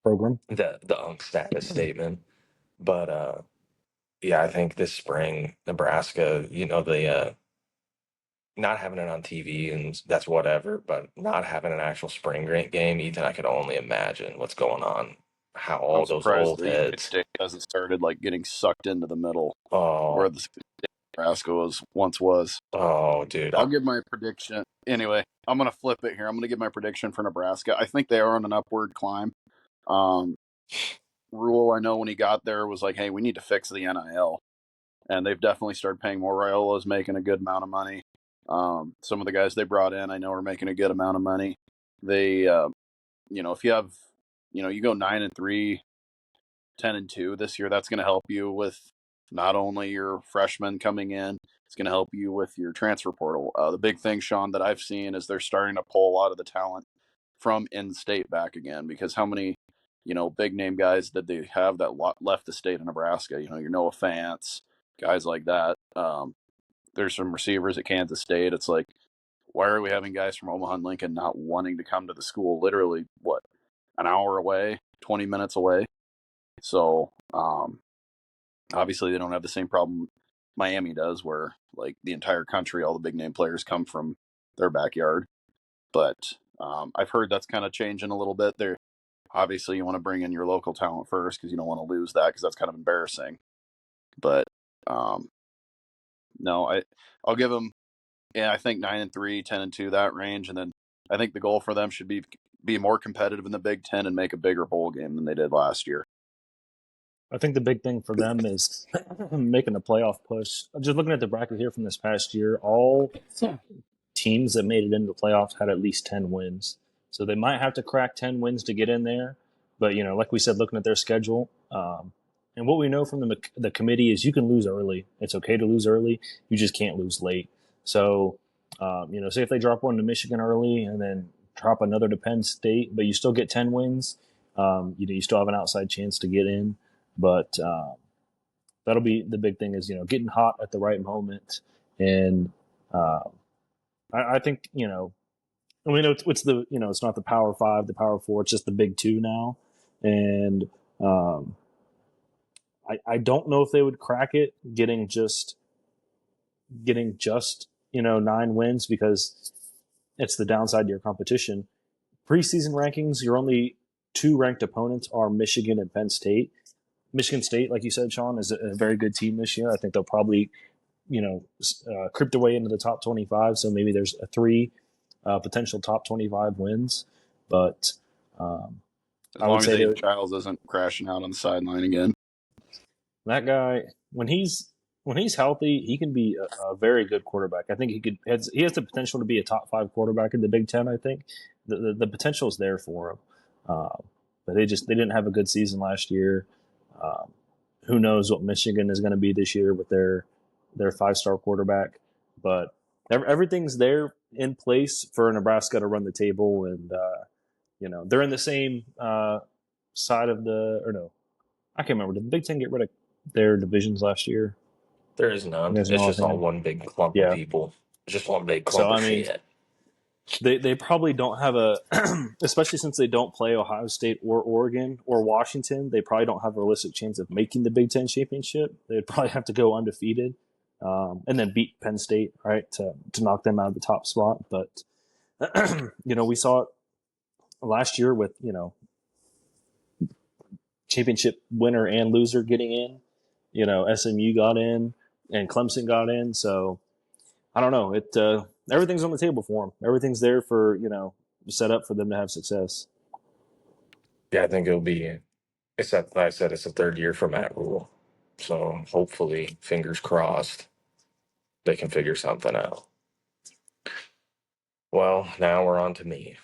Program. the UNC status statement. But yeah, I think this spring Nebraska, the not having it on TV and that's whatever, but not having an actual spring game, Ethan, I could only imagine what's going on. How I'm all those surprised old the United heads. States hasn't started like getting sucked into the middle where Oh, the Nebraska once was. oh, dude. I'll give my prediction. Anyway, I'm going to flip it here. I'm going to give my prediction for Nebraska. I think they are on an upward climb. Rule, I know when he got there was like, hey, we need to fix the NIL. And they've definitely started paying more. Raiola's making a good amount of money. Some of the guys they brought in, I know, are making a good amount of money. They, if you have, you go 9-3, 10-2 this year, that's going to help you with not only your freshmen coming in, it's going to help you with your transfer portal. The big thing, Sean, that I've seen is they're starting to pull a lot of the talent from in-state back again, because how many, big name guys that they have that left the state of Nebraska? Your Noah Fant, guys like that. There's some receivers at Kansas State. It's like, why are we having guys from Omaha and Lincoln not wanting to come to the school? Literally, what, an hour away, 20 minutes away? So, obviously, they don't have the same problem Miami does, where like the entire country, all the big name players come from their backyard. But I've heard that's kind of changing a little bit. There, obviously, you want to bring in your local talent first because you don't want to lose that, because that's kind of embarrassing. But no, I'll give them. Yeah, I think 9-3, 10-2, that range, and then I think the goal for them should be more competitive in the Big Ten and make a bigger bowl game than they did last year. I think the big thing for them is making a playoff push. I'm just looking at the bracket here from this past year. All teams that made it into the playoffs had at least 10 wins. So they might have to crack 10 wins to get in there. But, like we said, looking at their schedule, And what we know from the committee is you can lose early. It's okay to lose early. You just can't lose late. So, say if they drop one to Michigan early and then drop another to Penn State, but you still get 10 wins, you still have an outside chance to get in. But that'll be the big thing is, getting hot at the right moment. And I think, it's the, it's not the Power Five, the Power Four, it's just the Big Two now. And I don't know if they would crack it getting just 9 wins because it's the downside to your competition. Preseason rankings, your only 2 ranked opponents are Michigan and Penn State. Michigan State, like you said, Sean, is a very good team this year. I think they'll probably creep their way into the top 25. So maybe there's 3 potential top 25 wins, but as long as Aiden Childs isn't crashing out on the sideline again. That guy, when he's healthy, he can be a very good quarterback. I think he has the potential to be a top 5 quarterback in the Big Ten. I think the potential is there for him, but they didn't have a good season last year. Who knows what Michigan is going to be this year with their 5-star quarterback? But everything's there in place for Nebraska to run the table, and they're in the same side of I can't remember. Did the Big Ten get rid of their divisions last year? There is none. It's just all one big clump of people. It's just one big clump of shit. They probably don't have especially since they don't play Ohio State or Oregon or Washington, they probably don't have a realistic chance of making the Big Ten championship. They'd probably have to go undefeated and then beat Penn State, right, to knock them out of the top spot. But, we saw it last year with, championship winner and loser getting in. SMU got in and Clemson got in. So I don't know. Everything's on the table for them. Everything's there for, set up for them to have success. Yeah, I think it'll be, it's the 3rd year for Matt Rule. So hopefully, fingers crossed, they can figure something out. Well, now we're on to me.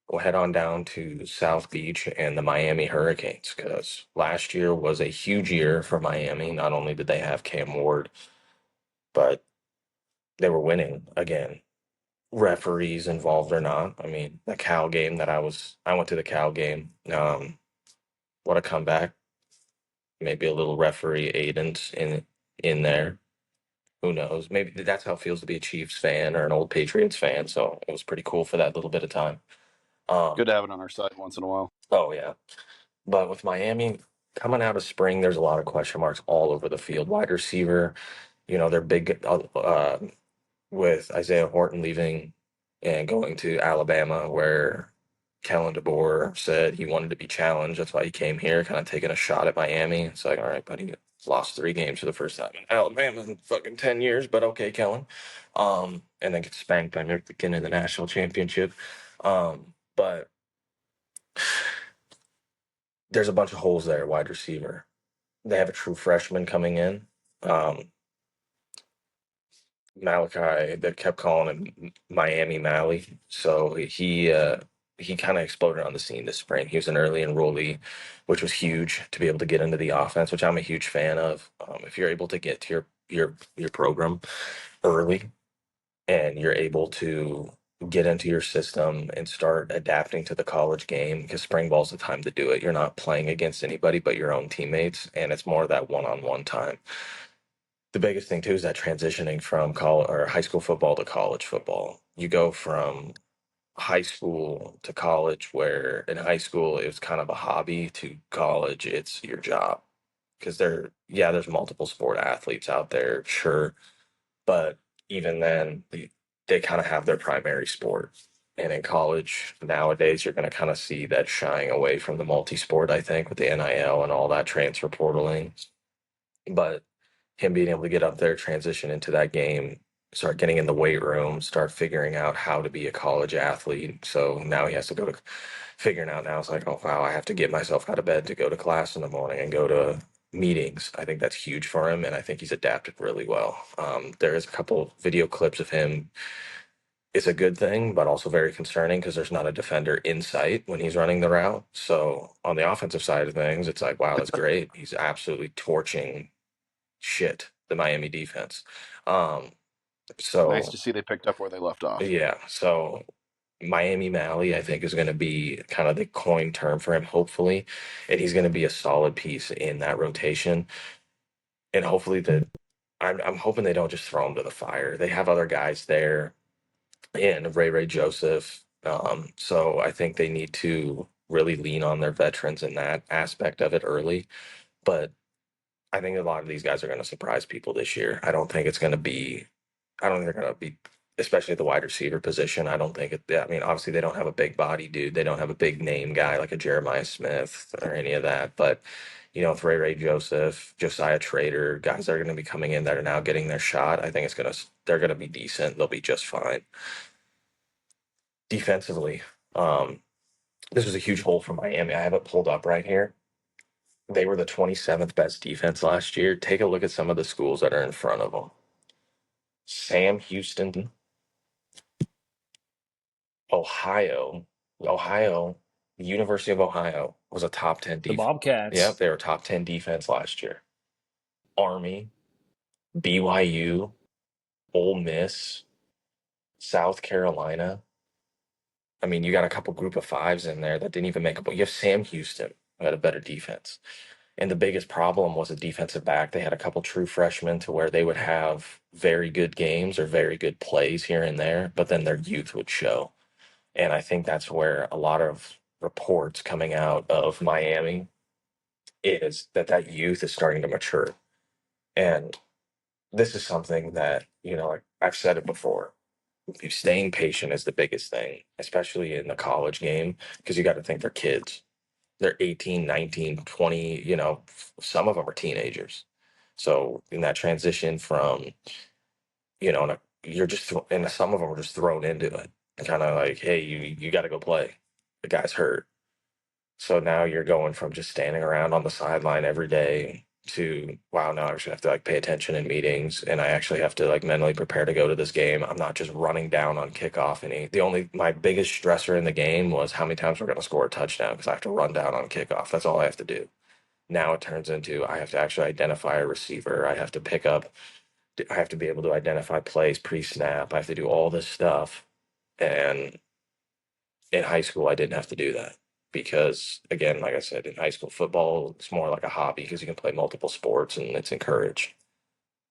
We'll head on down to South Beach and the Miami Hurricanes because last year was a huge year for Miami. Not only did they have Cam Ward, but they were winning again. Referees involved or not. I mean, the Cal game I went to the Cal game. What a comeback. Maybe a little referee Aiden's in there. Who knows? Maybe that's how it feels to be a Chiefs fan or an old Patriots fan. So it was pretty cool for that little bit of time. Good to have it on our side once in a while. Oh, yeah. But with Miami coming out of spring, there's a lot of question marks all over the field. Wide receiver, they're big with Isaiah Horton leaving and going to Alabama, where Kellen DeBoer said he wanted to be challenged. That's why he came here, kind of taking a shot at Miami. It's like, all right, buddy, lost 3 games for the first time in Alabama in fucking 10 years, but okay, Kellen. And then get spanked by Michigan in the national championship. But there's a bunch of holes there, wide receiver. They have a true freshman coming in. Malachi, they kept calling him Miami Mally. So he kind of exploded on the scene this spring. He was an early enrollee, which was huge to be able to get into the offense, which I'm a huge fan of. If you're able to get to your program early and you're able to get into your system and start adapting to the college game, because spring ball's the time to do it. You're not playing against anybody but your own teammates, and it's more that one-on-one time. The biggest thing too is that transitioning from college or high school football to college football. You go from high school to college, where in high school it was kind of a hobby, to college it's your job. Because there's multiple sport athletes out there, sure, but even then they kind of have their primary sport. And in college nowadays, you're going to kind of see that shying away from the multi-sport, I think, with the NIL and all that transfer portaling. But him being able to get up there, transition into that game, start getting in the weight room, start figuring out how to be a college athlete. So now he has to go to figuring out now. It's like, oh, wow, I have to get myself out of bed to go to class in the morning and go to meetings. I think that's huge for him, and I think he's adapted really well. There is a couple video clips of him is a good thing, but also very concerning because there's not a defender in sight when he's running the route. So on the offensive side of things, it's like, wow, that's great. He's absolutely torching shit, the Miami defense. Um, Nice so to see they picked up where they left off. yeah, so Miami Mally, I think, is going to be kind of the coin term for him, hopefully, and he's going to be a solid piece in that rotation. And hopefully that I'm hoping they don't just throw him to the fire. They have other guys there and Ray Joseph. So I think they need to really lean on their veterans in that aspect of it early. But I think a lot of these guys are going to surprise people this year. I don't think it's going to be, I don't think they're going to be, especially at the wide receiver position. I don't think it, I mean, obviously they don't have a big body dude. They don't have a big name guy like a Jeremiah Smith or any of that. But, with Ray Joseph, Josiah Trader, guys that are going to be coming in that are now getting their shot, I think they're going to be decent. They'll be just fine. Defensively, um, this was a huge hole for Miami. I have it pulled up right here. They were the 27th best defense last year. Take a look at some of the schools that are in front of them. Sam Houston, Ohio, Ohio, University of Ohio was a top 10 The defense. Yep, Bobcats. they were top 10 defense last year. Army, BYU, Ole Miss, South Carolina. I mean, you got a couple group of fives in there that didn't even make a. You have Sam Houston, who had a better defense. And the biggest problem was a defensive back. They had a couple true freshmen to where they would have very good games or very good plays here and there, but then their youth would show. And I think that's where a lot of reports coming out of Miami is that youth is starting to mature. And this is something that, like I've said it before, staying patient is the biggest thing, especially in the college game, because you got to think they're kids. They're 18, 19, 20, some of them are teenagers. So in that transition from, you're just, and some of them are just thrown into it. Kind of like, hey, you got to go play. The guy's hurt. So now you're going from just standing around on the sideline every day to, wow, now I actually have to like pay attention in meetings and I actually have to like mentally prepare to go to this game. I'm not just running down on kickoff. My biggest stressor in the game was how many times we're going to score a touchdown because I have to run down on kickoff. That's all I have to do. Now it turns into I have to actually identify a receiver. I have to be able to identify plays pre-snap. I have to do all this stuff. And in high school, I didn't have to do that because, again, like I said, in high school football, it's more like a hobby because you can play multiple sports and it's encouraged.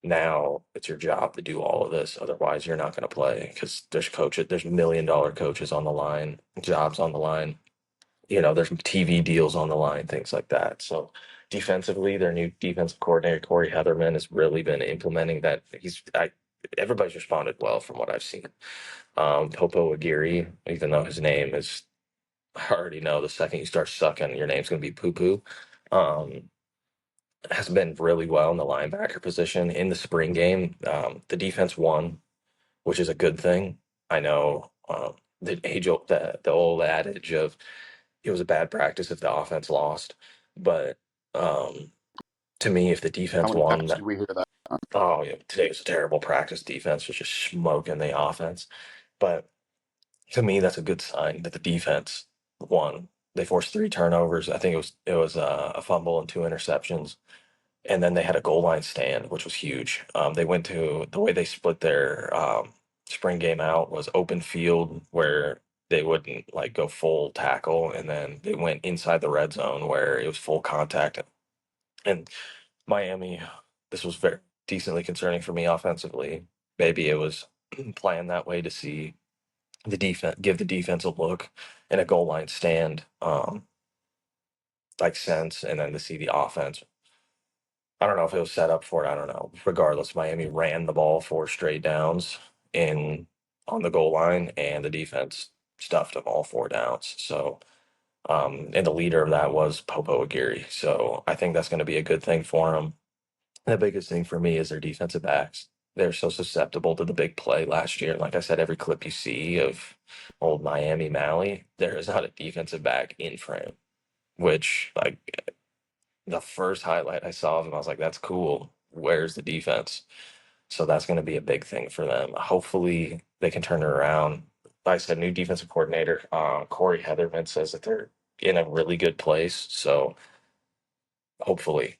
Now it's your job to do all of this. Otherwise, you're not going to play because there's $1 million coaches on the line, jobs on the line. There's TV deals on the line, things like that. So defensively, their new defensive coordinator, Corey Heatherman, has really been implementing that. Everybody's responded well from what I've seen. Popo Aguirre, even though his name is, I already know the second you start sucking, your name's going to be poo poo. Um, has been really well in the linebacker position in the spring game. The defense won, which is a good thing. I know the old adage of it was a bad practice if the offense lost, but um, to me, if the How defense many won, times did we hear that? oh yeah, today was a terrible practice. Defense was just smoking the offense, but to me, that's a good sign that the defense won. They forced three turnovers. I think it was a fumble and two interceptions, and then they had a goal line stand, which was huge. They went to the way they split their spring game out was open field where they wouldn't like go full tackle, and then they went inside the red zone where it was full contact. And Miami, this was very decently concerning for me offensively. Maybe it was planned that way to see give the defense a look and a goal line stand, like sense, and then to see the offense. I don't know if it was set up for it. I don't know. Regardless, Miami ran the ball four straight downs in on the goal line, and the defense stuffed them all four downs. So, and the leader of that was Popo Aguirre. So I think that's going to be a good thing for them. The biggest thing for me is their defensive backs. They're so susceptible to the big play last year. Like I said, every clip you see of old Miami Mally, there is not a defensive back in frame, which, like, the first highlight I saw of him, I was like, that's cool. Where's the defense? So that's going to be a big thing for them. Hopefully they can turn it around. Like I said, new defensive coordinator, Corey Heatherman says that they're in a really good place. So hopefully,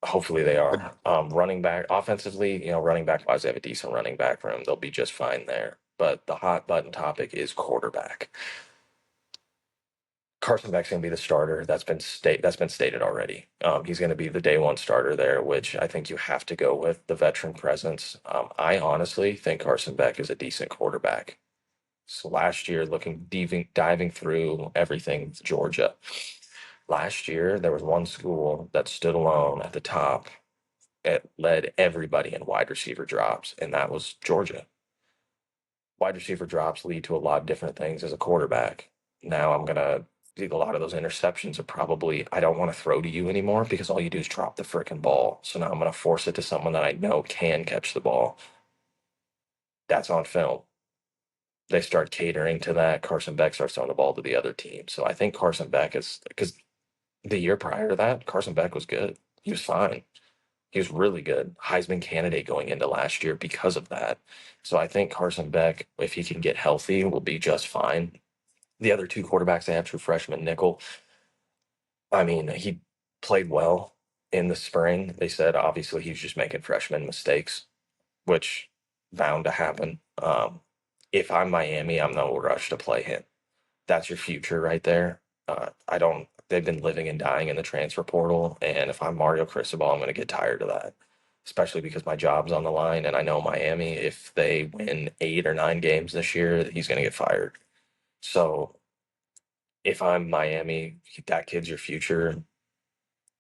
hopefully they are. Running back offensively, running back wise, they have a decent running back room. They'll be just fine there. But the hot button topic is quarterback. Carson Beck's going to be the starter. That's been stated already. He's going to be the day one starter there, which I think you have to go with the veteran presence. I honestly think Carson Beck is a decent quarterback. So last year, diving through everything with Georgia. Last year, there was one school that stood alone at the top. It led everybody in wide receiver drops, and that was Georgia. Wide receiver drops lead to a lot of different things as a quarterback. Now I'm gonna think a lot of those interceptions are probably I don't want to throw to you anymore because all you do is drop the freaking ball. So now I'm gonna force it to someone that I know can catch the ball. That's on film. They start catering to that. Carson Beck starts throwing the ball to the other team. So I think Carson Beck is because the year prior to that, Carson Beck was good. He was fine. He was really good. Heisman candidate going into last year because of that. So I think Carson Beck, if he can get healthy, will be just fine. The other two quarterbacks they have, true freshman Nickel. I mean, he played well in the spring. They said obviously he was just making freshman mistakes, which bound to happen. If I'm Miami, I'm no rush to play him. That's your future right there. I don't. They've been living and dying in the transfer portal, and if I'm Mario Cristobal, I'm going to get tired of that, especially because my job's on the line, and I know Miami. If they win 8 or 9 games this year, he's going to get fired. So if I'm Miami, that kid's your future.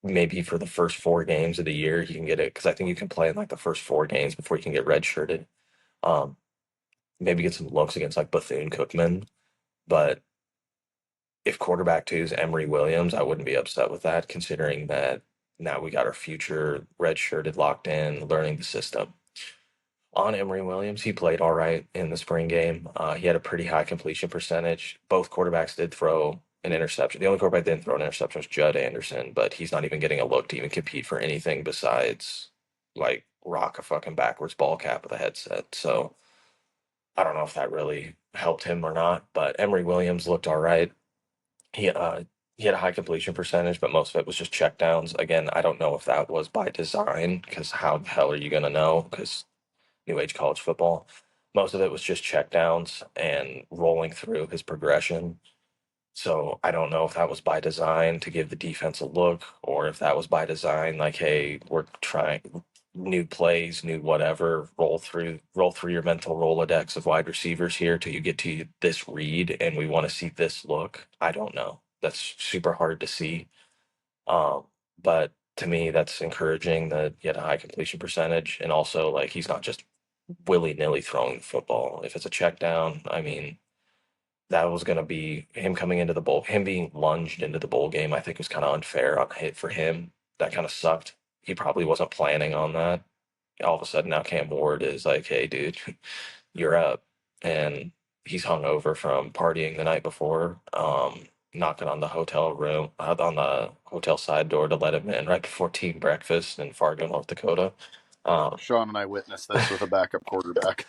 Maybe for the first 4 games of the year, he can get it because I think you can play in like the first 4 games before you can get redshirted. Um, maybe get some looks against like Bethune Cookman, but if quarterback two is Emory Williams, I wouldn't be upset with that, considering that now we got our future redshirted locked in, learning the system. On Emory Williams, he played all right in the spring game. He had a pretty high completion percentage. Both quarterbacks did throw an interception. The only quarterback that didn't throw an interception was Judd Anderson, but he's not even getting a look to even compete for anything besides like rock a fucking backwards ball cap with a headset. So I don't know if that really helped him or not, but Emory Williams looked all right. He uh he had a high completion percentage, but most of it was just checkdowns. Again, I don't know if that was by design, because how the hell are you going to know? Because new age college football, most of it was just checkdowns and rolling through his progression. So I don't know if that was by design to give the defense a look, or if that was by design, like, hey, we're trying new plays, new whatever, roll through your mental Rolodex of wide receivers here till you get to this read and we want to see this look. I don't know. That's super hard to see. Um, but to me, that's encouraging that he had a high completion percentage, and also like he's not just willy-nilly throwing the football. If it's a check down, I mean, that was going to be him coming into the bowl, him being lunged into the bowl game. I think was kind of unfair on hit for him. That kind of sucked. He probably wasn't planning on that. All of a sudden, now Cam Ward is like, "Hey, dude, you're up," and he's hung over from partying the night before. Knocking on the hotel room, on the hotel side door to let him in right before team breakfast in Fargo, North Dakota. Um, Sean and I witnessed this with a backup quarterback.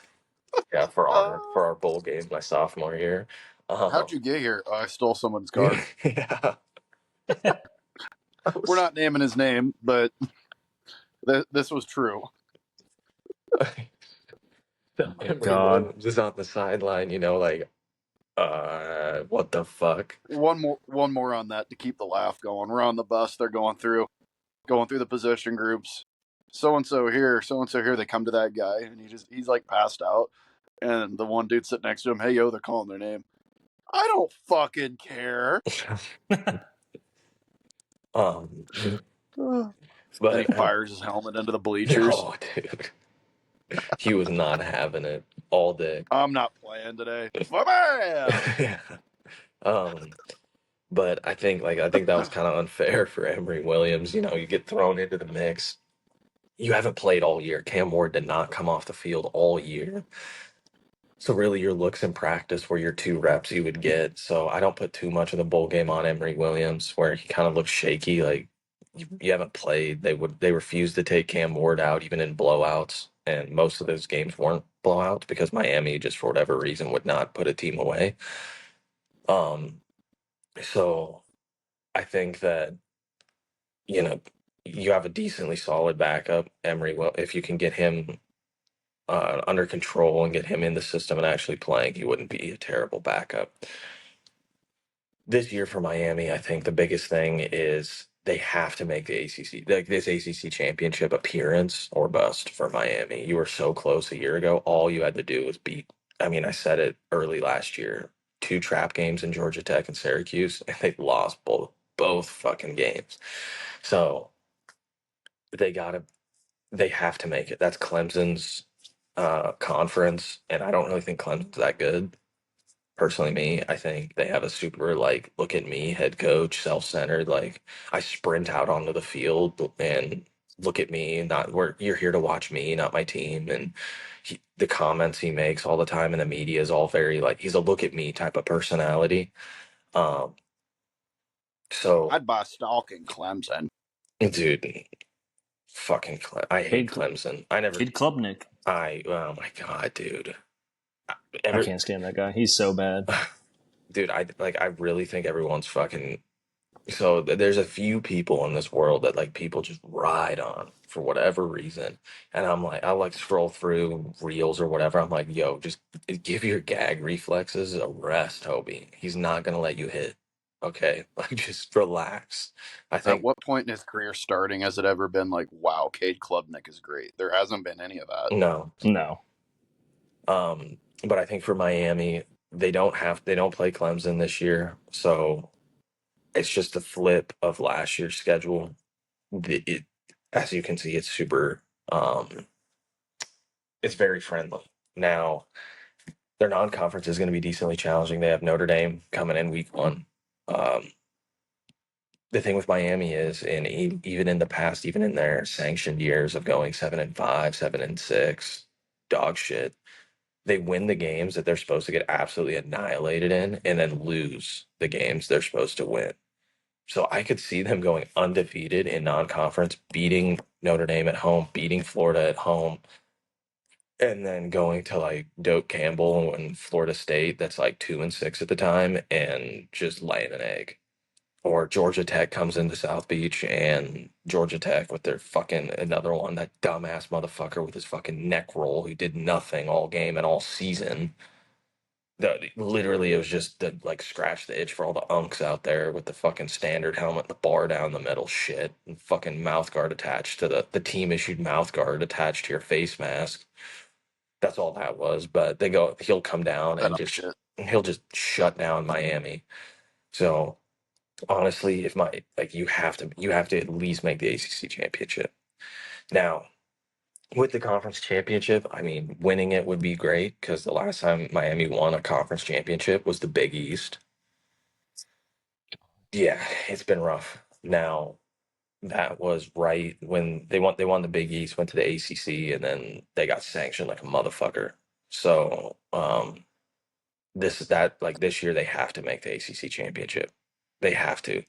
yeah, for Uh, our bowl game my sophomore year. how'd Um, you get here? Oh, I stole someone's car. yeah, I We're was, not naming his name, but this was true. Emory God. Williams is on the sideline, like, what the fuck? One more on that to keep the laugh going. We're on the bus. They're going through the position groups. So and so here, so and so here. They come to that guy, and he's like passed out. And the one dude sitting next to him, hey yo, they're calling their name. I don't fucking care. Um, Then he but fires his helmet into the bleachers. no, dude, he was not having it all day. I'm not playing today. Bam! Yeah. Um, but I think that was kind of unfair for Emory Williams. You get thrown into the mix. You haven't played all year. Cam Ward did not come off the field all year. So really your looks in practice were your 2 reps you would get. So I don't put too much of the bowl game on Emory Williams, where he kind of looks shaky. Like you haven't played. They refused to take Cam Ward out even in blowouts, and most of those games weren't blowouts because Miami just for whatever reason would not put a team away. Um, so I think that you know you have a decently solid backup, Emery. Well, if you can get him under control and get him in the system and actually playing, he wouldn't be a terrible backup. This year for Miami, I think the biggest thing is they have to make the ACC, like this ACC championship appearance or bust for Miami. You were so close a year ago. All you had to do was beat. I mean, I said it early last year. Two trap games in Georgia Tech and Syracuse, and they lost both fucking games. So they gotta, they have to make it. That's Clemson's conference, and I don't really think Clemson's that good. Personally, me, I think they have a super like look at me head coach, self-centered. Like I sprint out onto the field and look at me, not where you're here to watch me, not my team. And the comments he makes all the time in the media is all very like he's a look at me type of personality. Um, so I'd buy stock in Clemson. dude, I hate Cade, Clemson. I never, Cade Klubnik. oh my God, dude. I Ever, can't stand that guy. He's so bad. dude, I really think everyone's fucking. So there's a few people in this world that like people just ride on for whatever reason, and I'm like, I like scroll through reels or whatever. I'm like, yo, just give your gag reflexes a rest, Toby. He's not gonna let you hit. Okay, like just relax. I At think what point in his career starting has it ever been like, wow, Cade Klubnik is great? There hasn't been any of that. no. No. But I think for Miami, they don't play Clemson this year, so it's just a flip of last year's schedule. It, as you can see, it's super. It's very friendly. Now, their non-conference is going to be decently challenging. They have Notre Dame coming in week one. Um, the thing with Miami is, and even in the past, even in their sanctioned years of going 7-5, 7-6, dog shit, they win the games that they're supposed to get absolutely annihilated in, and then lose the games they're supposed to win. So I could see them going undefeated in non-conference, beating Notre Dame at home, beating Florida at home, and then going to like Doak Campbell and Florida State, that's like 2-6 at the time, and just laying an egg. Or Georgia Tech comes into South Beach and Georgia Tech with their fucking another one, that dumbass motherfucker with his fucking neck roll who did nothing all game and all season. Literally, it was just to like scratch the itch for all the unks out there with the fucking standard helmet, the bar down the middle, shit, and fucking mouth guard attached to the team issued mouth guard attached to your face mask. That's all that was. But he'll come down That and up shit. he'll just shut down Miami. So honestly, if my like you have to at least make the ACC championship. Now, with the conference championship, I mean, winning it would be great because the last time Miami won a conference championship was the Big East. Yeah, it's been rough. Now, that was right when they won the Big East, went to the ACC, and then they got sanctioned like a motherfucker. So, this year they have to make the ACC championship. They have to.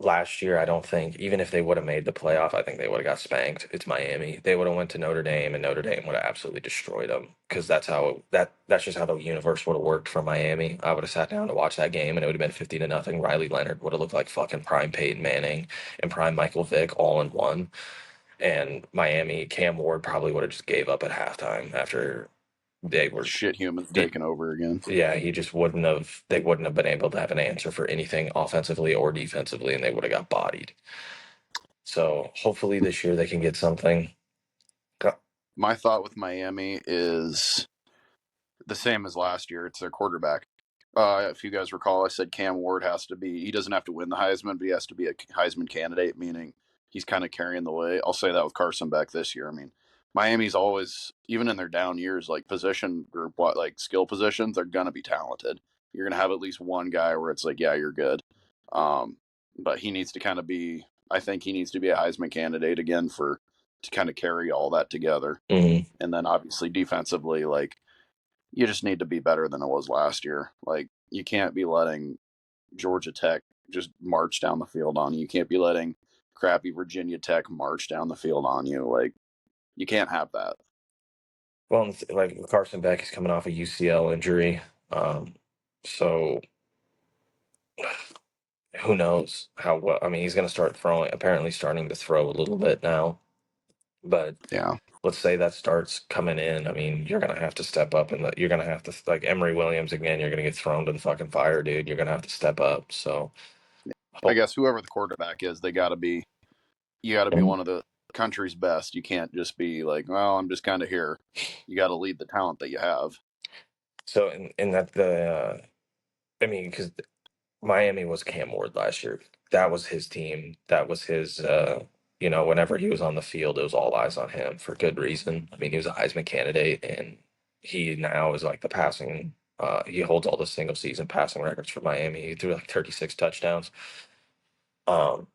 Last year, I don't think even if they would have made the playoff, I think they would have got spanked. It's Miami. They would have went to Notre Dame, and Notre Dame would have absolutely destroyed them because that's just how the universe would have worked for Miami. I would have sat down to watch that game, and it would have been 50-0. Riley Leonard would have looked like fucking prime Peyton Manning and prime Michael Vick all in one. And Miami, Cam Ward probably would have just gave up at halftime after they were Shit humans the taking over again. yeah, he just wouldn't have, they wouldn't have been able to have an answer for anything offensively or defensively, and they would have got bodied. So hopefully this year they can get something. My thought with Miami is the same as last year. It's their quarterback. If you guys recall, I said Cam Ward he doesn't have to win the Heisman, but he has to be a Heisman candidate, meaning he's kind of carrying the way. I'll say that with Carson Beck this year. I mean, Miami's always, even in their down years, like position group, like skill positions, they're going to be talented. You're going to have at least one guy where it's like, yeah, you're good. But he needs to I think he needs to be a Heisman candidate again to kind of carry all that together. Mm-hmm. And then obviously defensively, like, you just need to be better than it was last year. Like, you can't be letting Georgia Tech just march down the field on you. You can't be letting crappy Virginia Tech march down the field on you. Like, you can't have that. Well, like Carson Beck is coming off a UCL injury, so who knows how well. I mean, he's going to start throwing. Apparently, starting to throw a little bit now, but Yeah. let's say that starts coming in. I mean, you're going to have to step up, and you're going to have to like Emory Williams again. You're going to get thrown to the fucking fire, dude. You're going to have to step up. So, I guess whoever the quarterback is, you got to be one of the country's best. You can't just be like, well, I'm just kind of here. You got to lead the talent that you have. So in that I mean, because Miami was Cam Ward last year. That was his team. That was his. Whenever he was on the field, it was all eyes on him for good reason. I mean, he was a Heisman candidate, and he now is like the passing. He holds all the single season passing records for Miami. He threw like 36 touchdowns. Um,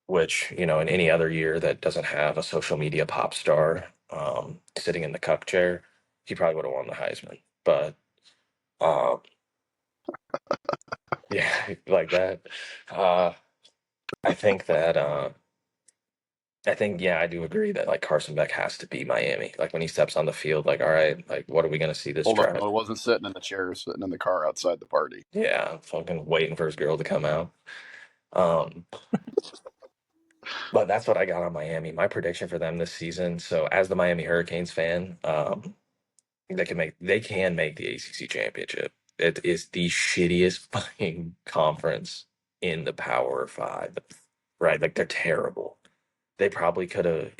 which in any other year that doesn't have a social media pop star sitting in the cup chair, he probably would have won the Heisman. But um, yeah, like that. Uh, I think that yeah, I do agree that like Carson Beck has to be Miami. Like when he steps on the field, like all right, like what are we gonna see this Hold on, drive? I wasn't sitting in the chair, sitting in the car outside the party. Yeah, fucking waiting for his girl to come out. Um, but that's what I got on Miami. My prediction for them this season. So as the Miami Hurricanes fan, they can make the ACC championship. It is the shittiest fucking conference in the Power Five, right? Like they're terrible. They probably could have.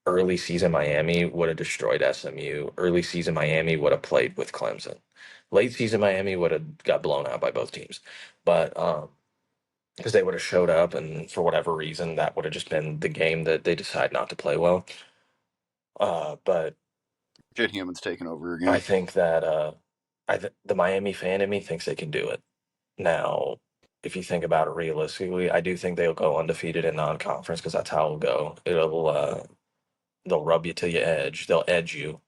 Early season Miami would have destroyed SMU. Early season Miami would have played with Clemson. Late season Miami would have got blown out by both teams, but because they would have showed up, and for whatever reason, that would have just been the game that they decide not to play well. But Shit, humans taking over I again. think that the Miami fan in me thinks they can do it. Now, if you think about it realistically, I do think they'll go undefeated in non-conference because that's how it'll go. They'll rub you till you edge. They'll edge you,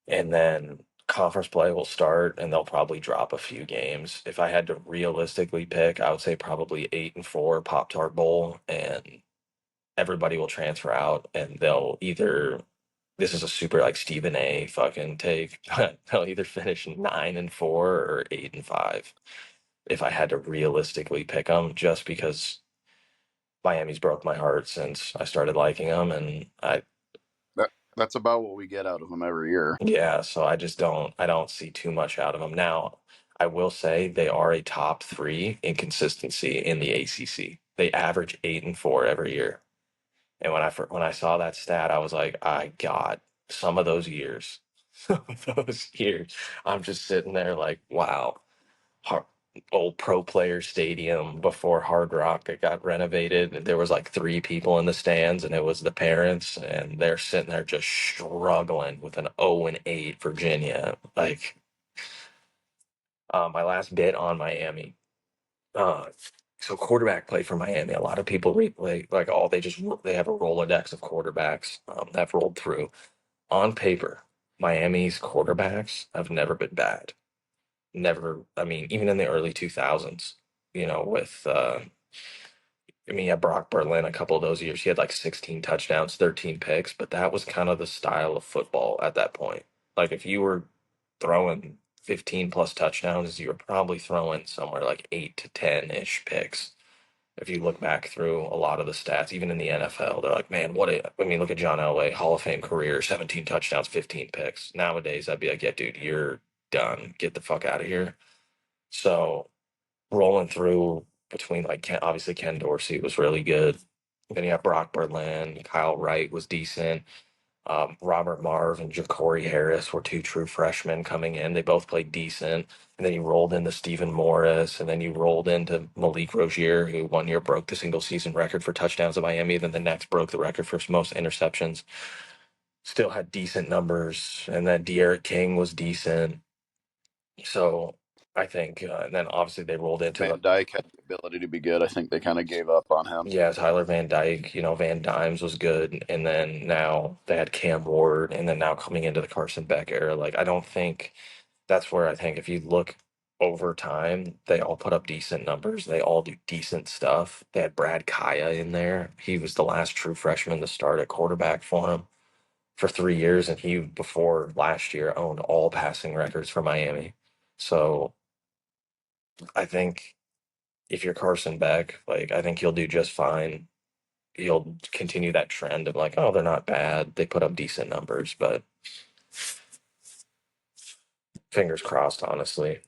and then conference play will start, and they'll probably drop a few games. If I had to realistically pick, I would say probably 8-4 Pop Tart Bowl, and everybody will transfer out, and they'll either this is a super like Stephen A. fucking take. They'll either finish 9-4 or 8-5. If I had to realistically pick them, just because Miami's broke my heart since I started liking them, and That's about what we get out of them every year. yeah, so I don't see too much out of them. Now, I will say they are a top three in consistency in the ACC. They average 8-4 every year. And when I saw that stat, I was like, I got some of those years, some of those years. I'm just sitting there like, wow, Har- old Pro Player Stadium before Hard Rock that got renovated. And there was like three people in the stands, and it was the parents, and they're sitting there just struggling with an 0-8 Virginia. Like, my last bit on Miami. Uh, so quarterback play for Miami. A lot of people like they have a Rolodex of quarterbacks that have rolled through. On paper, Miami's quarterbacks have never been bad. Never. I mean, even in the early 2000s, with yeah, Brock Berlin, a couple of those years, he had like 16 touchdowns, 13 picks, but that was kind of the style of football at that point. Like if you were throwing 15 plus touchdowns, you were probably throwing somewhere like 8 to 10-ish picks. If you look back through a lot of the stats, even in the NFL, they're like, man, I mean, look at John Elway, Hall of Fame career, 17 touchdowns, 15 picks. Nowadays, I'd be like, yeah, dude, you're done. Get the fuck out of here. So rolling through between like obviously Ken Dorsey was really good. Then you have Brock Berlin, Kyle Wright was decent. Robert Marv and Ja'Cory Harris were two true freshmen coming in. They both played decent. And then you rolled into Stephen Morris, and then you rolled into Malik Rozier, who one year broke the single season record for touchdowns at Miami. Then the next broke the record for most interceptions. Still had decent numbers. And then De'Aaron King was decent. So I think, and then obviously they rolled into Van Dyke had the ability to be good. I think they kind of gave up on him. yeah, Tyler Van Dyke, Van Dimes was good. And then now they had Cam Ward, and then now coming into the Carson Beck era. Like, I don't think that's where I think if you look over time, they all put up decent numbers. They all do decent stuff. They had Brad Kaya in there. He was the last true freshman to start at quarterback for him for 3 years, and he, before last year, owned all passing records for Miami. So I think if you're Carson Beck, like, I think he'll do just fine. He'll continue that trend of like, oh, they're not bad. They put up decent numbers, but fingers crossed, honestly.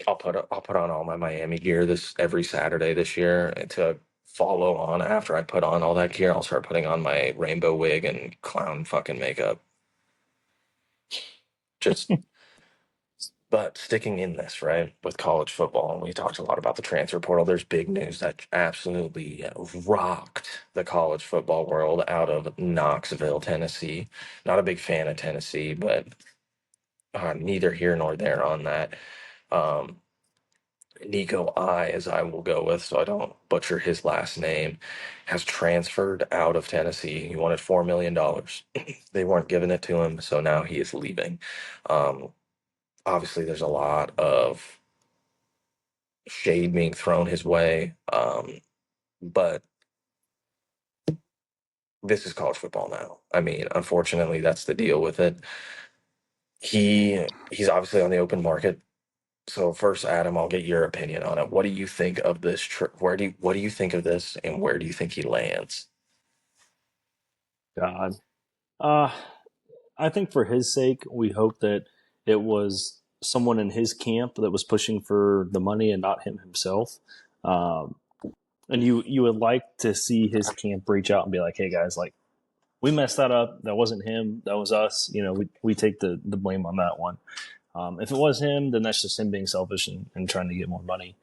I'll put on all my Miami gear this every Saturday this year, and to follow on after I put on all that gear, I'll start putting on my rainbow wig and clown fucking makeup. Just but sticking in this, right, with college football, and we talked a lot about the transfer portal. There's big news that absolutely rocked the college football world out of Knoxville, Tennessee. Not a big fan of Tennessee, but neither here nor there on that. Um, Nico as I will go with, so I don't butcher his last name, has transferred out of Tennessee. He wanted $4 million. They weren't giving it to him, so now he is leaving. Um, Obviously, there's a lot of shade being thrown his way, but this is college football now. I mean, unfortunately, that's the deal with it. He's obviously on the open market. So first, Adam, I'll get your opinion on it. What do you think of this trip? What do you think of this, and where do you think he lands? God. Uh, I think for his sake, we hope that it was someone in his camp that was pushing for the money and not him himself. Um, and you would like to see his camp reach out and be like, "Hey guys, like we messed that up. That wasn't him. That was us. You know, we take the blame on that one. If it was him, then that's just him being selfish and trying to get more money.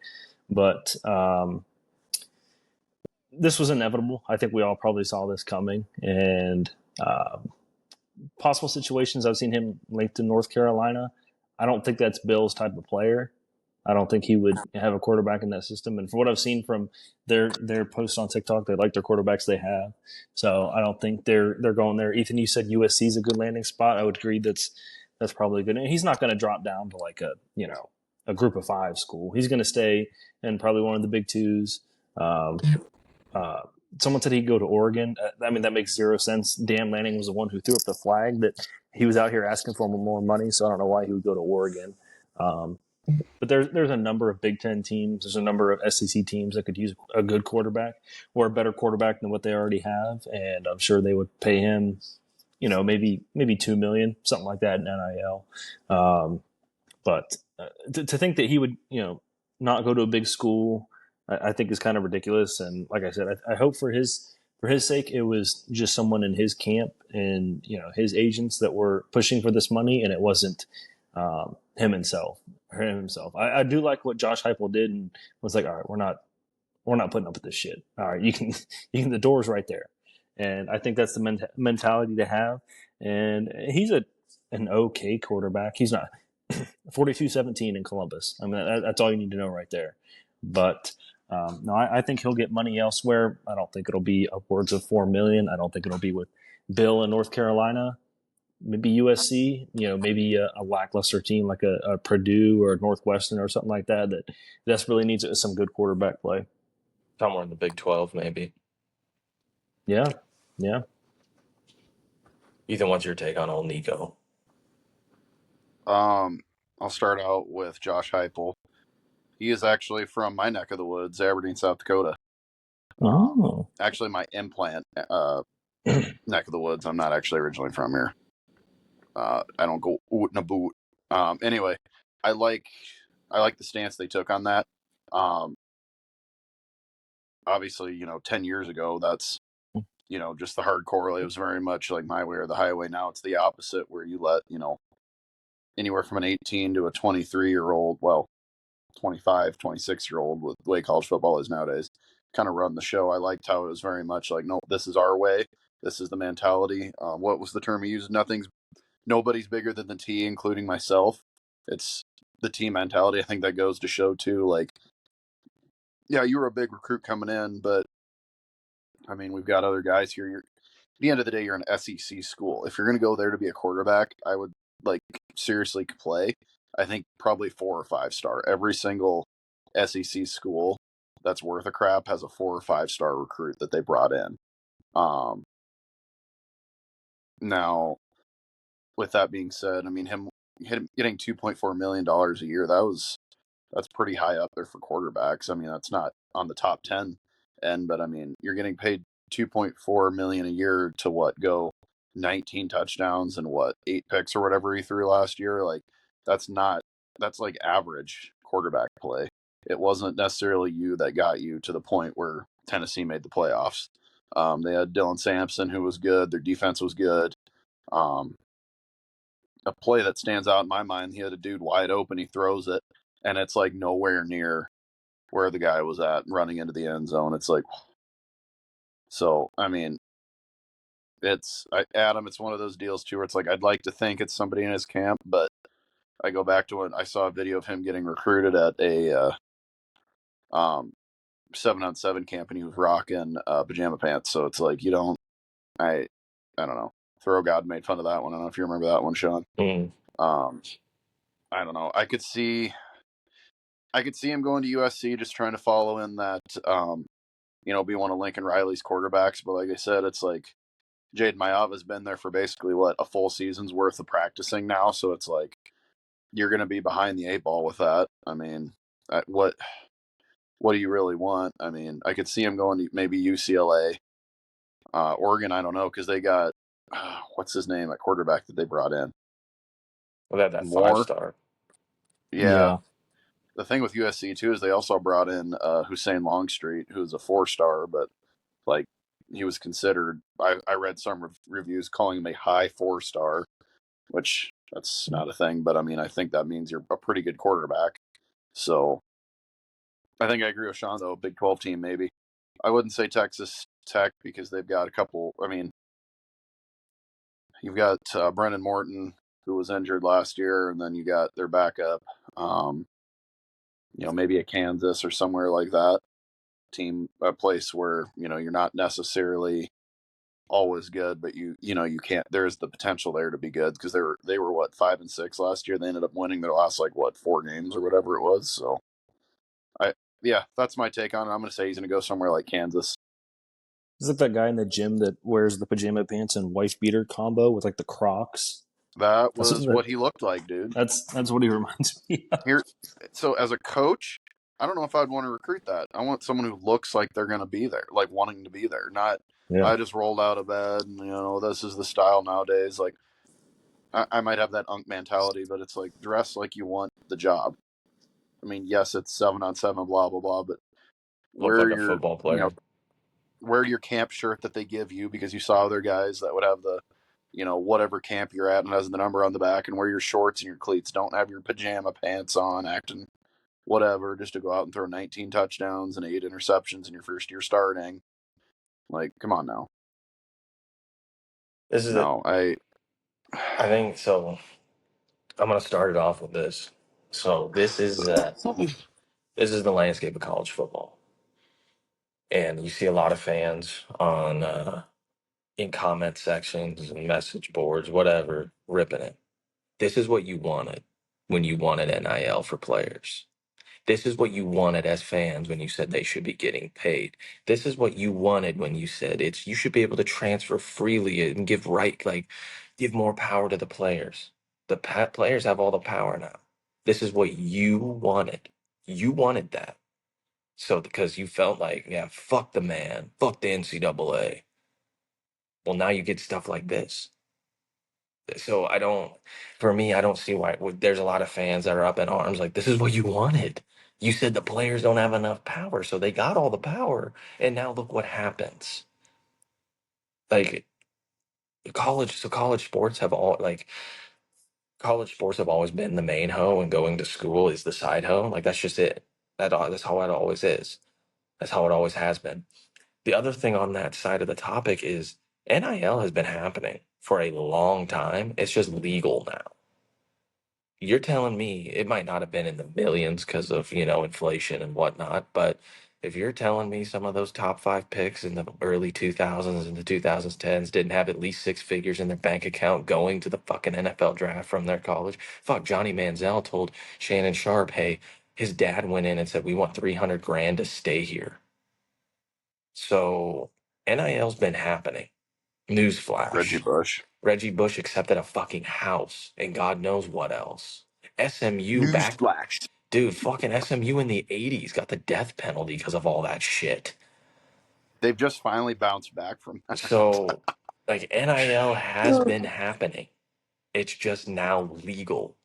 But this was inevitable. I think we all probably saw this coming, and possible situations I've seen him linked to North Carolina. I don't think that's Bill's type of player. I don't think he would have a quarterback in that system. And for what I've seen from their posts on TikTok, they like their quarterbacks they have. So I don't think they're going there. Ethan, you said USC is a good landing spot. I would agree that's probably good. And he's not going to drop down to like a group of five school. He's going to stay in probably one of the big twos. Um, uh, Someone said he'd go to Oregon. I mean, that makes zero sense. Dan Lanning was the one who threw up the flag that he was out here asking for more money. So I don't know why he would go to Oregon. Um, but there's a number of Big Ten teams. There's a number of SEC teams that could use a good quarterback or a better quarterback than what they already have, and I'm sure they would pay him, maybe $2 million, something like that in NIL. But to think that he would, not go to a big school, I think is kind of ridiculous. And like I said, I hope for his sake, it was just someone in his camp and his agents that were pushing for this money, and it wasn't him himself. I do like what Josh Heupel did and was like, all right, we're not putting up with this shit. All right, you can the door's right there, and I think that's the mentality to have. And he's an okay quarterback. He's not 42-17 in Columbus. I mean, that's all you need to know right there. But no, I think he'll get money elsewhere. I don't think it'll be upwards of $4 million. I don't think it'll be with Bill in North Carolina. Maybe USC, maybe a lackluster team like a Purdue or a Northwestern or something like that that desperately needs some good quarterback play. Somewhere in the Big 12, maybe. Yeah, yeah. Ethan, what's your take on old Nico? I'll start out with Josh Heupel. He is actually from my neck of the woods, Aberdeen, South Dakota. Actually, my implant neck of the woods. I'm not actually originally from here. I don't go oot and a boot. Anyway, I like the stance they took on that. Obviously, 10 years ago, that's just the hardcore. It was very much like my way or the highway. Now it's the opposite, where you let anywhere from an 18 to a 23-year-old, well, 25, 26-year-old, with the way college football is nowadays, kind of run the show. I liked how it was very much like, no, this is our way. This is the mentality. What was the term he used? Nobody's bigger than the T, including myself. It's the team mentality. I think that goes to show too, like, yeah, you were a big recruit coming in, but I mean, we've got other guys here. At the end of the day, you're an SEC school. If you're going to go there to be a quarterback, I would seriously play. I think probably 4 or 5-star. Every single SEC school that's worth a crap has a 4 or 5-star recruit that they brought in. Now, with that being said, I mean, him getting $2.4 million a year, that's pretty high up there for quarterbacks. I mean, that's not on the top 10 end, but I mean, you're getting paid 2.4 million a year to go 19 touchdowns and 8 picks or whatever he threw last year. Like, that's like average quarterback play. It wasn't necessarily you that got you to the point where Tennessee made the playoffs. They had Dylan Sampson, who was good. Their defense was good. A play that stands out in my mind, he had a dude wide open, he throws it, and it's like nowhere near where the guy was at running into the end zone. It's like, so, I mean, Adam, it's one of those deals too where it's like, I'd like to think it's somebody in his camp, but I go back to it. I saw a video of him getting recruited at a 7-on-7 camp, and he was rocking pajama pants. So it's like, I don't know. Throw God made fun of that one. I don't know if you remember that one, Sean. I don't know. I could see him going to USC, just trying to follow in that, be one of Lincoln Riley's quarterbacks. But like I said, it's like Jade Mayava's been there for basically a full season's worth of practicing now. So it's like you're going to be behind the 8 ball with that. I mean, what do you really want? I mean, I could see him going to maybe UCLA, Oregon. I don't know, because they got what's his name at quarterback that they brought in. Well, that Moore. 5-star. Yeah. The thing with USC too is they also brought in Hussein Longstreet, who's a 4-star, but like he was considered. I read some reviews calling him a high 4-star, which that's not a thing. But I mean, I think that means you're a pretty good quarterback. So I think I agree with Sean though. Big 12 team maybe. I wouldn't say Texas Tech because they've got a couple. I mean, you've got Brennan Morton, who was injured last year, and then you got their backup. Maybe a Kansas or somewhere like that team, a place where, you're not necessarily always good, but you can't, there's the potential there to be good because they were 5-6 last year. They ended up winning their last 4 games or whatever it was. So that's my take on it. I'm going to say he's going to go somewhere like Kansas. Is it that guy in the gym that wears the pajama pants and wife beater combo with the Crocs? That was what he looked like, dude. That's what he reminds me of. Here, so as a coach, I don't know if I'd want to recruit that. I want someone who looks like they're going to be there, like wanting to be there. Not, I just rolled out of bed and, this is the style nowadays. Like, I might have that unk mentality, but it's like, dress like you want the job. I mean, yes, it's 7-on-7, blah, blah, blah, but Look like a football player. Wear your camp shirt that they give you because you saw other guys that would have the, whatever camp you're at and has the number on the back, and wear your shorts and your cleats. Don't have your pajama pants on, acting whatever, just to go out and throw 19 touchdowns and 8 interceptions in your first year starting. Like, come on now. I think so. I'm going to start it off with this. So this is the landscape of college football, and you see a lot of fans on in comment sections and message boards, whatever, ripping it. This is what you wanted when you wanted NIL for players. This is what you wanted as fans when you said they should be getting paid. This is what you wanted when you said you should be able to transfer freely and give more power to the players. The players have all the power now. This is what you wanted. You wanted that. So because you felt like, yeah, fuck the man, fuck the NCAA. Well, now you get stuff like this. So I don't see why there's a lot of fans that are up in arms like, this is what you wanted. You said the players don't have enough power, so they got all the power, and now look what happens. Like college sports have college sports have always been the main hoe, and going to school is the side hoe. Like that's just it. That's how it always is. That's how it always has been. The other thing on that side of the topic is NIL has been happening for a long time. It's just legal now. You're telling me it might not have been in the millions because of, inflation and whatnot, but If you're telling me some of those top five picks in the early 2000s and the 2010s didn't have at least six figures in their bank account going to the fucking NFL draft from their college, fuck, Johnny Manziel told Shannon Sharp, hey, his dad went in and said, we want 300 grand to stay here. So NIL's been happening. Reggie Newsflash. Bush. Reggie Bush accepted a fucking house and God knows what else. SMU back, Newsflash. dude, fucking SMU in the 80s got the death penalty because of all that shit. They've just finally bounced back from that. So, like, NIL has been happening. It's just now legal.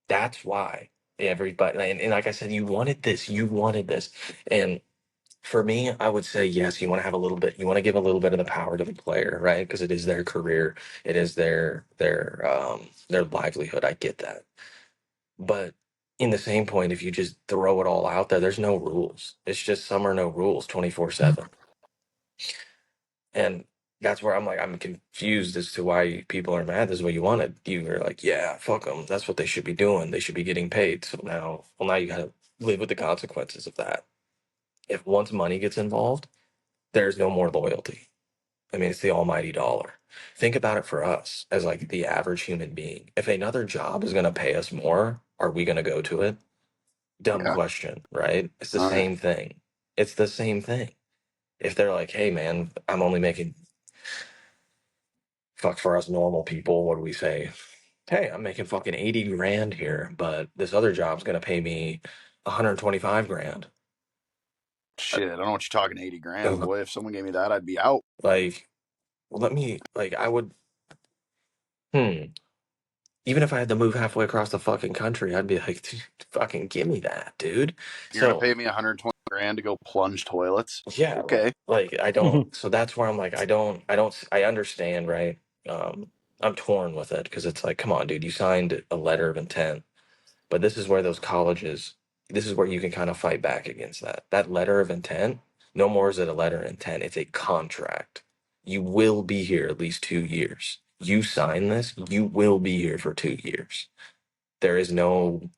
That's why everybody, and like I said, you wanted this, you wanted this. And for me, I would say yes, you want to have a little bit, you want to give a little bit of the power to the player, right? Because it is their career, it is their livelihood. I get that. But in the same point, if you just throw it all out there, there's no rules. It's just some or no rules 24/7. And that's where I'm like, I'm confused as to why people are mad. This is what you wanted. You were like, yeah, fuck them. That's what they should be doing. They should be getting paid. So now, well, now you got to live with the consequences of that. If once money gets involved, there's no more loyalty. I mean, it's the almighty dollar. Think about it for us as like the average human being. If another job is going to pay us more, are we going to go to it? Dumb Yeah. question, right? It's the All right. same thing. It's the same thing. If they're like, hey, man, I'm only making, fuck, for us normal people, what do we say? Hey, I'm making fucking 80 grand here, but this other job's going to pay me 125 grand. Shit, I don't know what you're talking 80 grand, Uh, boy. If someone gave me that, I'd be out. Like, well, let me, like, I would, hmm. Even if I had to move halfway across the fucking country, I'd be like, "Dude, fucking give me that, dude." You're gonna So pay me 120 grand to go plunge toilets? yeah, Okay. like I don't. So that's where I'm like, I understand, right? Um, I'm torn with it because it's like, come on, dude, you signed a letter of intent, but this is where those colleges, this is where you can kind of fight back against that. That letter of intent, no more is it a letter of intent; it's a contract. You will be here at least 2 years. You sign this, you will be here for 2 years. There is no,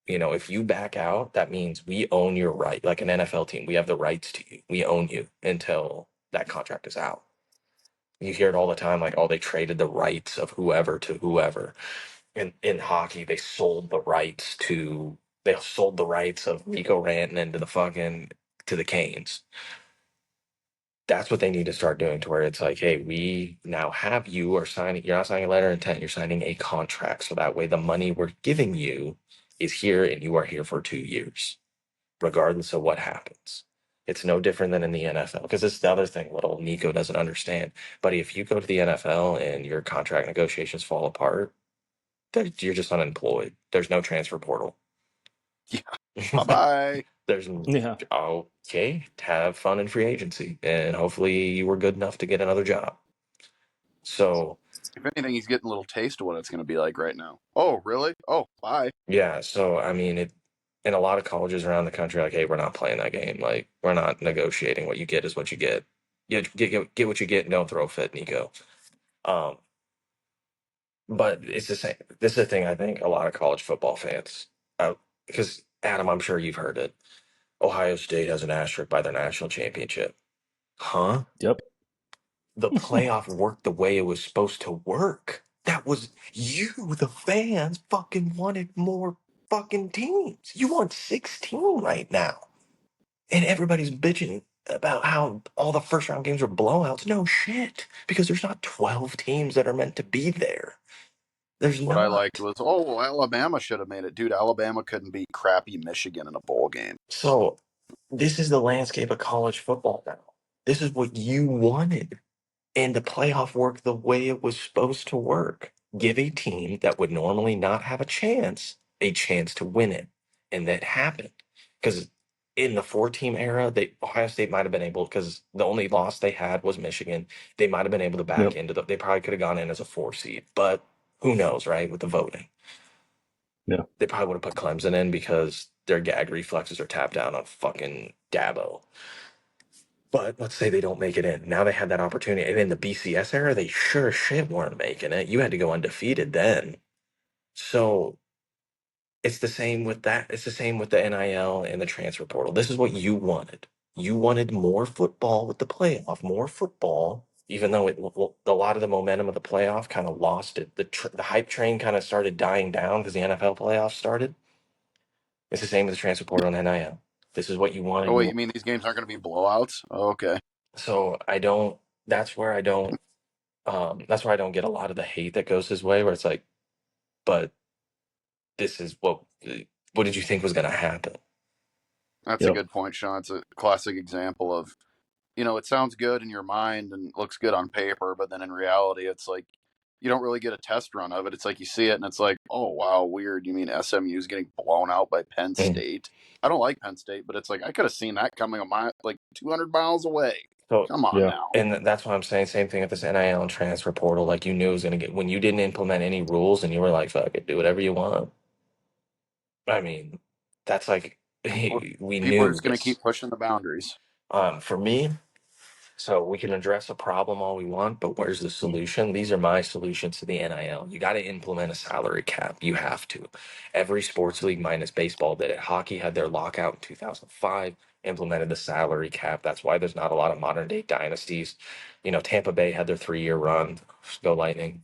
if you back out, that means we own your right. Like an NFL team, we have the rights to you. We own you until that contract is out. You hear it all the time, like, oh, they traded the rights of whoever to whoever. In hockey, they sold the rights of Nico Rantanen to the fucking to the Canes. That's what they need to start doing to where it's like, hey, we now have you are signing, you're not signing a letter of intent, you're signing a contract. So that way the money we're giving you is here and you are here for 2 years, regardless of what happens. It's no different than in the NFL because it's the other thing little Nico doesn't understand. But if you go to the NFL and your contract negotiations fall apart, you're just unemployed. There's no transfer portal. Yeah. Bye bye. There's Yeah. okay, have fun in free agency, and hopefully you were good enough to get another job. So If anything, he's getting a little taste of what it's going to be like right now. Oh, really? Oh, bye. yeah, so I mean, it in a lot of colleges around the country, like, hey, we're not playing that game. Like, we're not negotiating. What you get is what you get. Get what you get, and don't throw a fit, Nico. Um, but it's the same. This is the thing I think a lot of college football fans, because Adam, I'm sure you've heard it. Ohio State has an asterisk by their national championship. Huh? Yep. The playoff worked the way it was supposed to work. That was you, the fans, fucking wanted more fucking teams. You want 16 right now. And everybody's bitching about how all the first round games are blowouts. No shit. Because there's not 12 teams that are meant to be there. There's What I liked not. was, oh, well, Alabama should have made it. Dude, Alabama couldn't beat crappy Michigan in a bowl game. So this is the landscape of college football now. This is what you wanted. And the playoff worked the way it was supposed to work. Give a team that would normally not have a chance to win it. And that happened. Because in the four-team era, Ohio State might have been able, because the only loss they had was Michigan. They might have been able to back Yep. into they probably could have gone in as a 4 seed. But who knows, right? With the voting. Yeah. They probably would have put Clemson in because their gag reflexes are tapped down on fucking Dabo. But let's say they don't make it in. Now they had that opportunity. And in the BCS era, they sure as shit weren't making it. You had to go undefeated then. So It's the same with that. It's the same with the NIL and the transfer portal. This is what you wanted. You wanted more football with the playoff, more football. Even though a lot of the momentum of the playoff kind of lost it, the hype train kind of started dying down because the NFL playoffs started. It's the same with the transfer portal and NIL. This is what you wanted. Oh wait, you mean these games aren't going to be blowouts? Oh, okay. So I don't. That's where I don't. That's where I don't get a lot of the hate that goes his way. Where it's like, but this is what did you think was going to happen? That's a Yep. good point, Sean. It's a classic example of, it sounds good in your mind and looks good on paper, but then in reality, it's like you don't really get a test run of it. It's like you see it and it's like, oh, wow, weird. You mean SMU is getting blown out by Penn Mm. State? I don't like Penn State, but it's like I could have seen that coming a mile, like 200 miles away. So, Come on Yeah. now. and that's what I'm saying. Same thing with this NIL and transfer portal. Like you knew it was going to get when you didn't implement any rules and you were like, "Fuck it, do whatever you want." I mean, that's like Well, we people are knew just going to this. keep pushing the boundaries. For me, so we can address a problem all we want, but where's the solution? These are my solutions to the NIL. You got to implement a salary cap. You have to. Every sports league minus baseball did it. Hockey had their lockout in 2005, implemented the salary cap. That's why there's not a lot of modern day dynasties. Tampa Bay had their 3-year run. Go Lightning.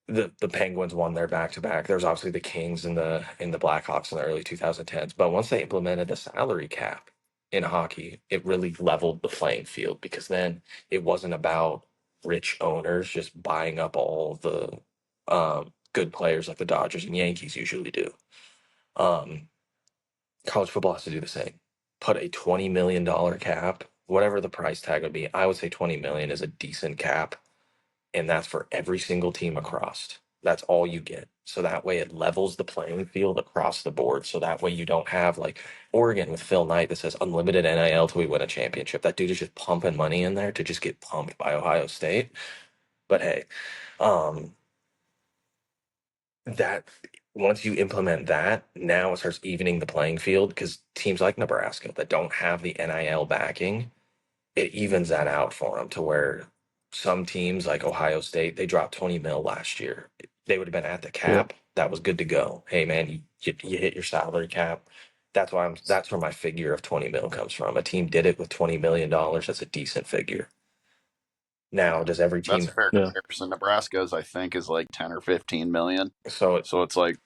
The Penguins won their back to back. There's obviously the Kings and the Blackhawks in the early 2010s. But once they implemented the salary cap in hockey, it really leveled the playing field because then it wasn't about rich owners just buying up all the good players like the Dodgers and Yankees usually do. Um, College football has to do the same. Put a $20 million cap, whatever the price tag would be. I would say 20 million is a decent cap, and that's for every single team across. That's all you get. So that way it levels the playing field across the board. So that way you don't have like Oregon with Phil Knight that says unlimited NIL till we win a championship. That dude is just pumping money in there to just get pumped by Ohio State. But hey, um, that once you implement that, now it starts evening the playing field because teams like Nebraska that don't have the NIL backing, it evens that out for them to where some teams like Ohio State, they dropped 20 mil last year. They would have been at the Yep. cap. That was good to go. Hey man, you hit your salary cap. That's where my figure of 20 mil comes from. A team did it with $20 million. That's a decent figure. Now, Yeah, does every that's a team fair Yeah. comparison. Nebraska's, I think, is like 10 or 15 million. so So it's like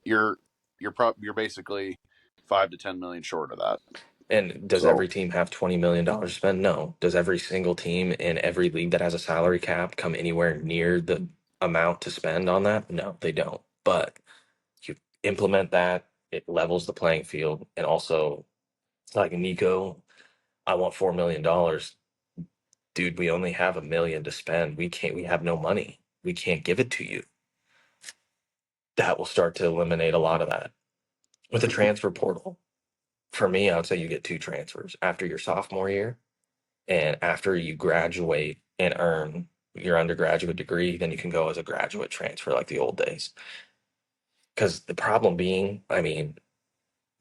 you're you're basically 5 to 10 million short of that. and does So every team have $20 million to spend? No. Does every single team in every league that has a salary cap come anywhere near the amount to spend on that? No, they don't. But you implement that, it levels the playing field. And also, like Nico, I want $4 million. Dude, we only have 1 million to spend. We have no money. We can't give it to you. That will start to eliminate a lot of that. With the transfer portal, for me, I would say you get two transfers after your sophomore year. And after you graduate and earn your undergraduate degree, then you can go as a graduate transfer like the old days. Because the problem being, I mean,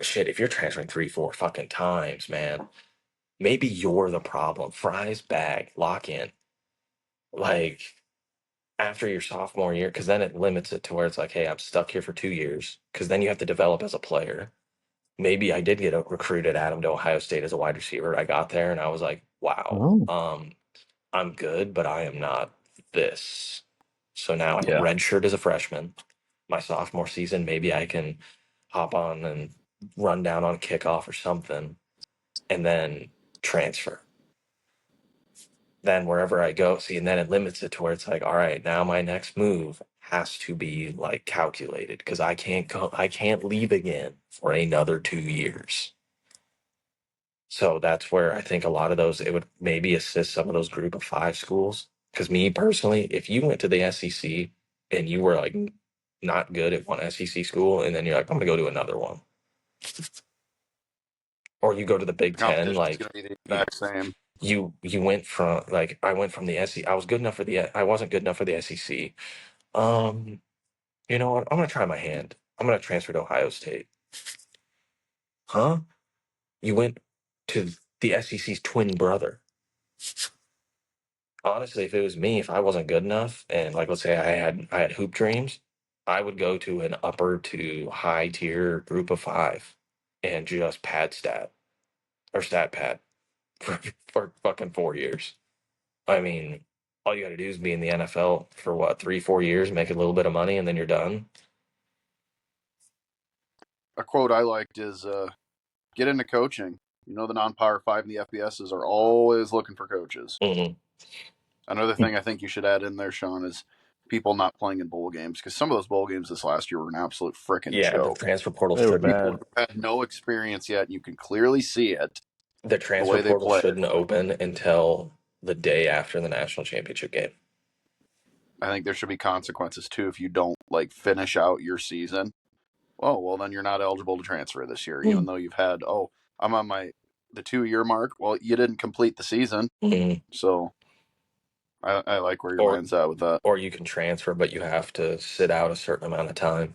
shit, if you're transferring 3, 4 fucking times, man, maybe you're the problem. Fries bag, lock in. Like after your sophomore year, because then it limits it to where it's like, hey, I'm stuck here for 2 years. Because then you have to develop as a player. Maybe I did get recruited Adam to Ohio State as a wide receiver. I got there and I was like, wow, Oh. I'm good, but I am not this. So now I'm Yeah. redshirt as a freshman. My sophomore season, maybe I can hop on and run down on kickoff or something, and then transfer. Then wherever I go, see, and then it limits it to where it's like, all right, now my next move has to be like calculated because I can't leave again for another 2 years. So that's where I think a lot of those, it would maybe assist some of those group of five schools. Because me personally, if you went to the SEC and you were like not good at one SEC school, and then you're like, I'm gonna go to another one, or you go to the Big the Ten, competition is going like to be the you exact same. you went from like I went from the SEC. I was good enough for I wasn't good enough for the SEC. Um, you know what? I'm gonna try my hand. I'm gonna transfer to Ohio State. Huh? You went to the SEC's twin brother. Honestly, if it was me, if I wasn't good enough, and like let's say I had hoop dreams, I would go to an upper to high tier group of 5 and just pad stat or stat pad for fucking 4 years. I mean, all you got to do is be in the NFL for what, 3, 4 years, make a little bit of money, and then you're done. A quote I liked is, "Get into coaching. You know, the non-power 5 and the FBSs are always looking for coaches." Mm-hmm. Another thing I think you should add in there, Sean, is people not playing in bowl games, because some of those bowl games this last year were an absolute freaking Yeah, the joke. transfer portal They were shouldn't. People bad. who had no experience yet, and you can clearly see it The the transfer way they portal play. shouldn't open until the day after the national championship game. I think there should be consequences too if you don't like finish out your season. Oh well, then you're not eligible to transfer this year, even though you've had I'm on the 2-year mark. Well, you didn't complete the season, Mm-hmm. so I like where your Or mind's at with that. or you can transfer, but you have to sit out a certain amount of time.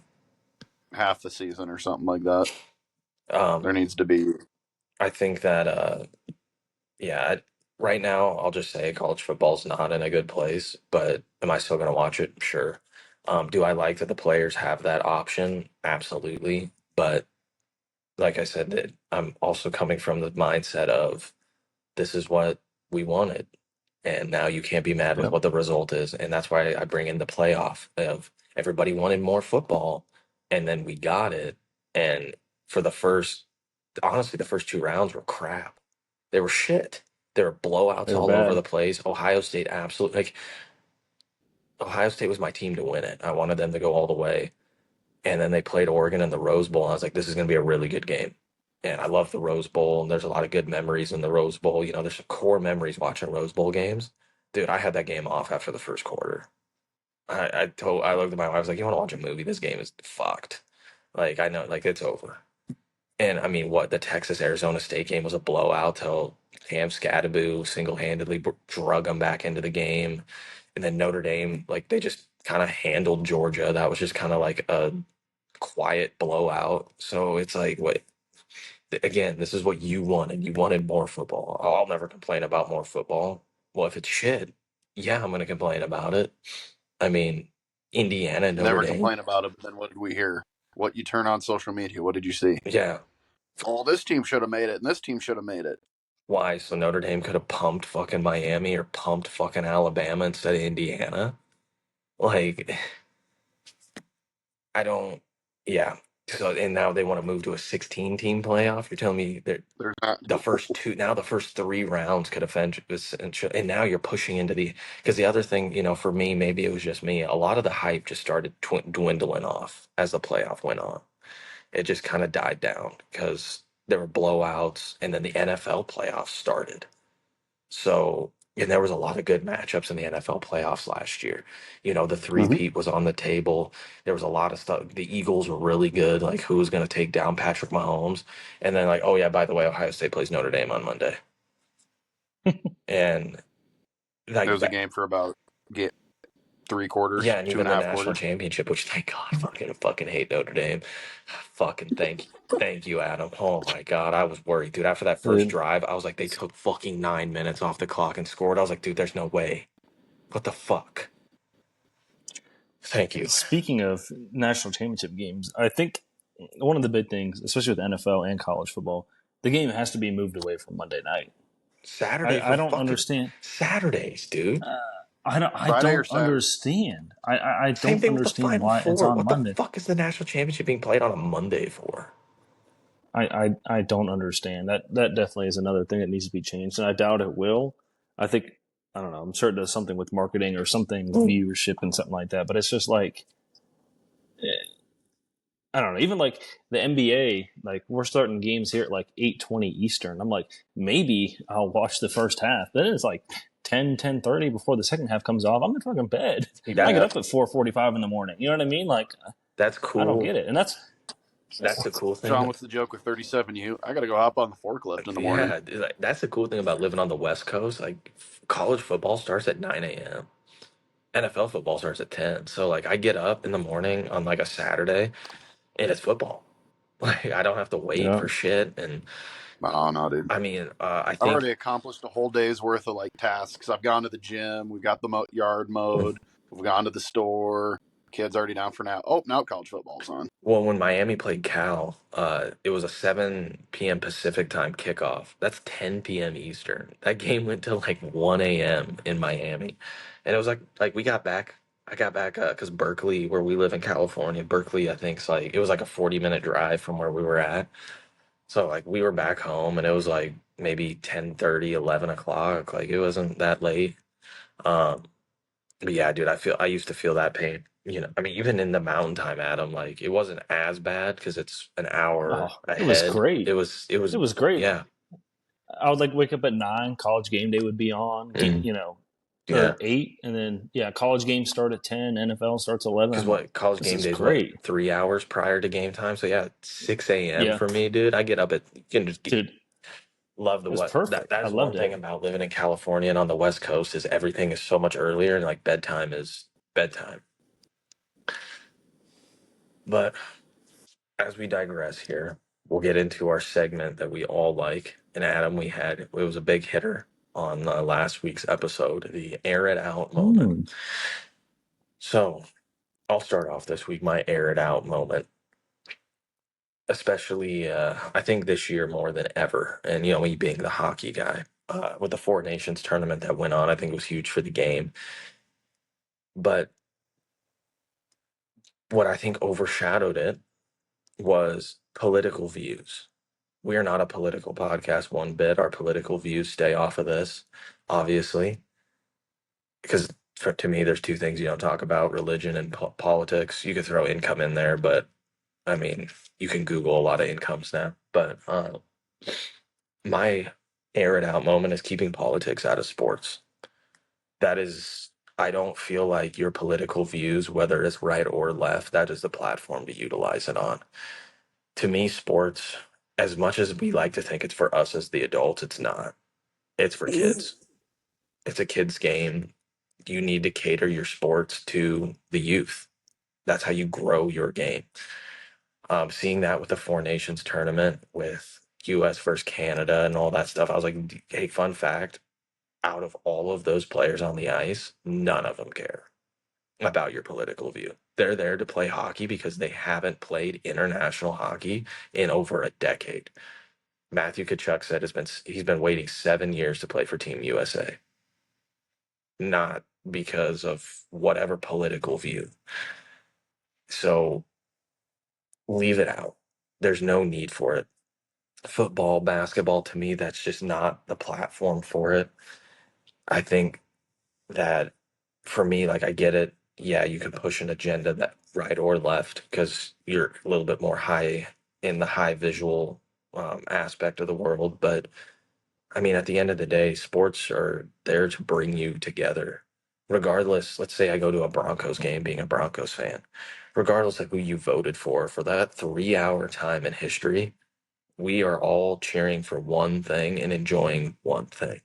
Half the season or something like that. Um, There needs to be. I think that yeah, right now I'll just say college football's not in a good place, but am I still going to watch it? Sure. Do I like that the players have that option? Absolutely. But like I said, that I'm also coming from the mindset of this is what we wanted. And now you can't be mad with Yep. what the result is. And that's why I bring in the playoff of everybody wanted more football and then we got it. And for honestly, the first 2 rounds were crap. They were shit. There were blowouts They were all over bad. the place. Ohio State absolutely, like, Ohio State was my team to win it. I wanted them to go all the way. And then they played Oregon in the Rose Bowl. And I was like, this is going to be a really good game. And I love the Rose Bowl. And there's a lot of good memories in the Rose Bowl. You know, there's some core memories watching Rose Bowl games. Dude, I had that game off after the first quarter. I looked at my wife, I was like, you want to watch a movie? This game is fucked. Like, I know, like, it's over. And I mean, what the Texas Arizona State game was a blowout till Cam Scadaboo single handedly drug them back into the game. And then Notre Dame, like, they just kind of handled Georgia. That was just kind of like a quiet blowout. So it's like, wait, again, this is what you wanted. You wanted more football. I'll never complain about more football. Well, if it's shit, yeah, I'm going to complain about it. I mean, Indiana, Notre Never Dame, complain about it, but then what did we hear? What you turn on social media, what did you see? yeah. Oh, this team should have made it, and this team should have made it. Why? So Notre Dame could have pumped fucking Miami or pumped fucking Alabama instead of Indiana? Like, I don't, yeah. So, and now they want to move to a 16 team playoff. You're telling me that There's not. the first 3 rounds could offend, and now you're pushing into because the other thing, for me, maybe it was just me, a lot of the hype just started dwindling off as the playoff went on. It just kind of died down because there were blowouts, and then the NFL playoffs started. So, and there was a lot of good matchups in the NFL playoffs last year. The Mhm. three-peat was on the table. There was a lot of stuff. The Eagles were really good, like who was going to take down Patrick Mahomes. And then, like, oh, yeah, by the way, Ohio State plays Notre Dame on Monday. And, There like, was a game for about 3 quarters, yeah, and two even and a the half national quarters. championship, which thank God, fucking hate Notre Dame. Fucking thank you, Adam. Oh my God, I was worried, dude. After that first Dude, drive, I was like, they took fucking 9 minutes off the clock and scored. I was like, dude, there's no way. What the fuck? Thank you. speaking of national championship games, I think one of the big things, especially with NFL and college football, the game has to be moved away from Monday night. Saturdays I are don't fucking understand. Saturdays, dude. I Friday or don't Saturday. understand. I Same don't thing with the understand Final why it's Four. on What the Monday. fuck is the national championship being played on a Monday for? I don't understand. That definitely is another thing that needs to be changed, and I doubt it will. I think I don't know. I'm sure it does something with marketing or something with viewership and something like that. But it's just like I don't know. Even like the NBA, like we're starting games here at like 8:20 Eastern. I'm like, maybe I'll watch the first half. Then it's like 10:30 before the second half comes off. I'm in fucking bed. I get That up at 4:45 in the morning. You know what I mean? Like, that's I don't cool. get it. And that's That's the cool thing. Sean, what's the joke with 37U? I got to go hop on the forklift in the morning. Yeah, like, that's the cool thing about living on the West Coast. Like, college football starts at 9 a.m. NFL football starts at 10. So, like, I get up in the morning on like a Saturday and it's football. Like, I don't have to wait yeah. for shit. And Oh, no, dude. I mean, I I've already think, accomplished a whole day's worth of like tasks. I've gone to the gym. We've got the yard mowed. We've gone to the store. Kids already down for now. Oh, now college football's on. Well, when Miami played Cal, it was a 7 p.m. Pacific time kickoff. That's 10 p.m. Eastern. That game went to like 1 a.m. in Miami, and it was like we got back. I got back because Berkeley, where we live in California, Berkeley, I think's like it was like a 40-minute drive from where we were at. So like we were back home, and it was like maybe 10:30, 11 o'clock. Like it wasn't that late. Um, but yeah, dude, I used to feel that pain. I mean, even in the mountain time, Adam, like it wasn't as bad because it's an hour Oh, it was ahead. It great. was, it was, It was great. yeah, I would like wake up at 9. College game day would be on. mm, Or yeah. at 8, and then college games start at 10. NFL starts at 11. Because I'm like, what college this game is day is what great. 3 hours prior to game time. So yeah, 6 a.m. Yeah, for me, dude. I get up at you can just dude, love it the was what that perfect. that I is one loved thing it. about living in California and on the West Coast is everything is so much earlier and like bedtime is bedtime. But as we digress here, we'll get into our segment that we all like. And Adam, it was a big hitter on last week's episode, the air it out moment. Mm. So I'll start off this week, my air it out moment, especially I think this year more than ever. And, me being the hockey guy with the Four Nations tournament that went on, I think it was huge for the game. But what I think overshadowed it was political views. We are not a political podcast one bit. Our political views stay off of this, obviously, because to me, there's two things you don't talk about: religion and politics. You could throw income in there, but I mean, you can Google a lot of incomes now. But my air it out moment is keeping politics out of sports. That is, I don't feel like your political views, whether it's right or left, that is the platform to utilize it on. To me, sports, as much as we like to think it's for us as the adults, it's not. It's for kids. It's a kid's game. You need to cater your sports to the youth. That's how you grow your game. Seeing that with the Four Nations tournament with US versus Canada and all that stuff, I was like, hey, fun fact, out of all of those players on the ice, none of them care about your political view. They're there to play hockey because they haven't played international hockey in over a decade. Matthew Tkachuk said he's been waiting 7 years to play for Team USA, not because of whatever political view. So leave it out. There's no need for it. Football, basketball, to me, that's just not the platform for it. I think that for me, like I get it. Yeah, you can push an agenda that right or left because you're a little bit more high in the high visual aspect of the world. But I mean, at the end of the day, sports are there to bring you together. Regardless, let's say I go to a Broncos game being a Broncos fan, regardless of who you voted for that 3 hour time in history, we are all cheering for one thing and enjoying one thing,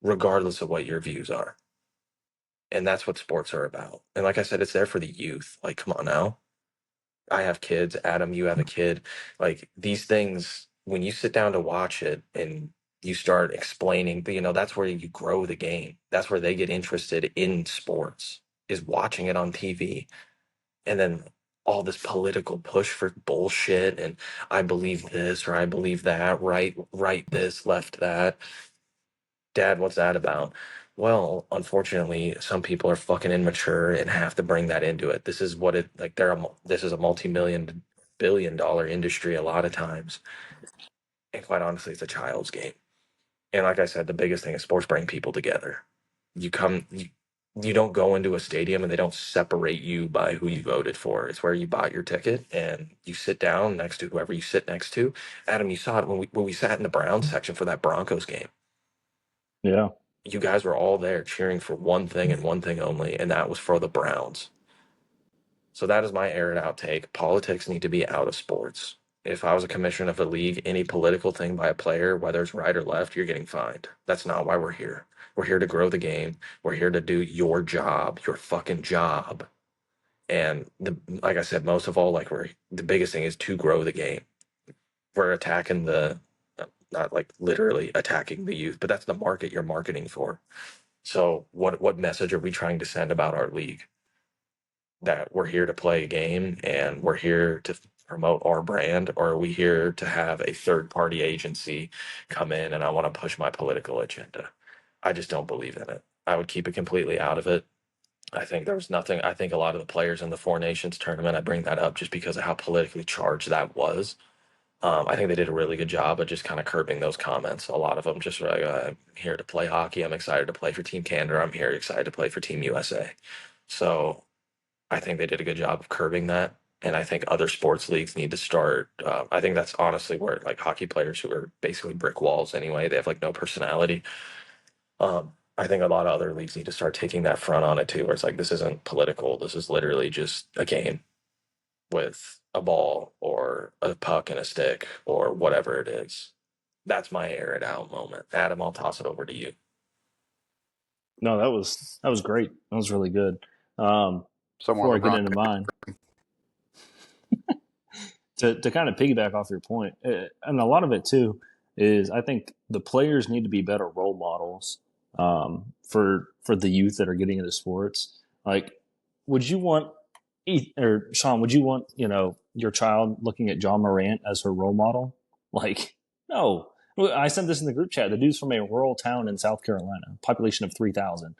regardless of what your views are. And that's what sports are about. And like I said, it's there for the youth. Like, come on now. I have kids. Adam, you have a kid. Like these things, when you sit down to watch it and you start explaining, that's where you grow the game. That's where they get interested in sports, is watching it on TV. And then all this political push for bullshit and I believe this or I believe that, right this, left that. Dad, what's that about? Well, unfortunately, some people are fucking immature and have to bring that into it. This is what it like. This is a multi-million, billion-dollar industry a lot of times, and quite honestly, it's a child's game. And like I said, the biggest thing is sports bring people together. You don't go into a stadium and they don't separate you by who you voted for. It's where you bought your ticket and you sit down next to whoever you sit next to. Adam, you saw it when we sat in the Browns section for that Broncos game. Yeah. You guys were all there cheering for one thing and one thing only, and that was for the Browns. So that is my air it out take. Politics need to be out of sports. If I was a commissioner of a league, any political thing by a player, whether it's right or left, you're getting fined. That's not why we're here. We're here to grow the game. We're here to do your job, your fucking job. And like I said, most of all, the biggest thing is to grow the game. We're attacking not like literally attacking the youth, but that's the market you're marketing for. So what message are we trying to send about our league? that we're here to play a game and we're here to promote our brand, or are we here to have a third party agency come in and I want to push my political agenda? I just don't believe in it. I would keep it completely out of it. I think there was nothing. I think a lot of the players in the Four Nations tournament, I bring that up just because of how politically charged that was. I think they did a really good job of just kind of curbing those comments. A lot of them just were like, I'm here to play hockey. I'm excited to play for Team Canada. I'm here excited to play for Team USA. So I think they did a good job of curbing that. And I think other sports leagues need to start. I think that's honestly where like hockey players who are basically brick walls anyway, they have like no personality. I think a lot of other leagues need to start taking that front on it too, where it's like, this isn't political. This is literally just a game with a ball or a puck and a stick or whatever it is. That's my air it out moment. Adam, I'll toss it over to you. No, that was great. That was really good. Somewhere Before I get LeBron. into mine, to kind of piggyback off your point, and a lot of it too is I think the players need to be better role models for the youth that are getting into sports. Like, would you want or Sean? Would you want your child looking at John Morant as her role model? Like, no. I sent this in the group chat. The dude's from a rural town in South Carolina, population of 3,000.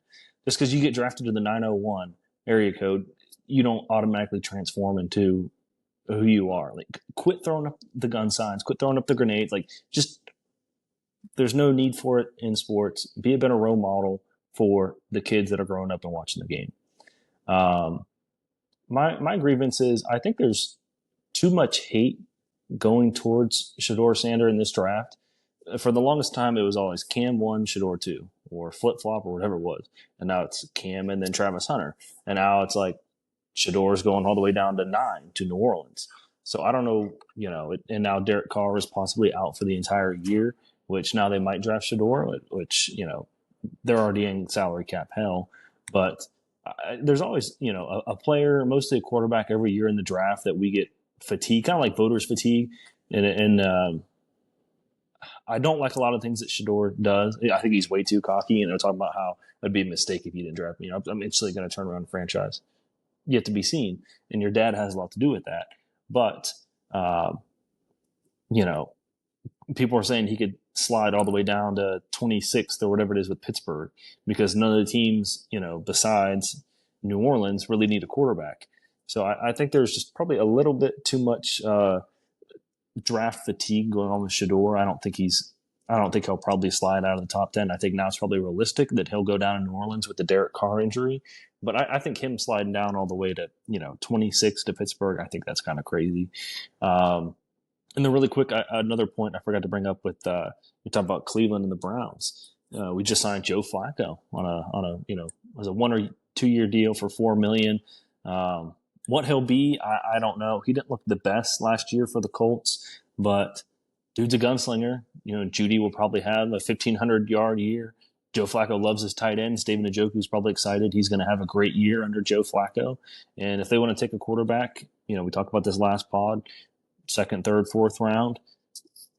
Just because you get drafted to the 901 area code, you don't automatically transform into who you are. Like, quit throwing up the gun signs, quit throwing up the grenades. Like, just there's no need for it in sports. Be a better role model for the kids that are growing up and watching the game. My grievance is I think there's too much hate going towards Shedeur Sander in this draft. For the longest time, it was always Cam 1, Shedeur 2, or flip flop, or whatever it was. And now it's Cam and then Travis Hunter. And now it's like Shedeur's going all the way down to 9 to New Orleans. So I don't know, and now Derek Carr is possibly out for the entire year, which now they might draft Shedeur, which, they're already in salary cap hell. But there's always, a player, mostly a quarterback every year in the draft that we get fatigue, kind of like voters fatigue. And I don't like a lot of things that Shedeur does. I think he's way too cocky, and they're talking about how it'd be a mistake if you didn't draft me. I'm instantly going to turn around the franchise. Yet to be seen, and your dad has a lot to do with that. But people are saying he could slide all the way down to 26th or whatever it is with Pittsburgh because none of the teams, besides New Orleans, really need a quarterback. So I think there's just probably a little bit too much draft fatigue going on with Shedeur. I don't think he'll probably slide out of the top 10. I think now it's probably realistic that he'll go down in New Orleans with the Derek Carr injury. But I think him sliding down all the way to 26 to Pittsburgh, I think that's kind of crazy. And then really quick, another point I forgot to bring up with we talked about Cleveland and the Browns. We just signed Joe Flacco on a was a 1 or 2 year deal for $4 million. What he'll be, I don't know. He didn't look the best last year for the Colts, but dude's a gunslinger. Judy will probably have a 1,500-yard year. Joe Flacco loves his tight ends. David Njoku's probably excited. He's going to have a great year under Joe Flacco. And if they want to take a quarterback, we talked about this last pod, second, third, fourth round,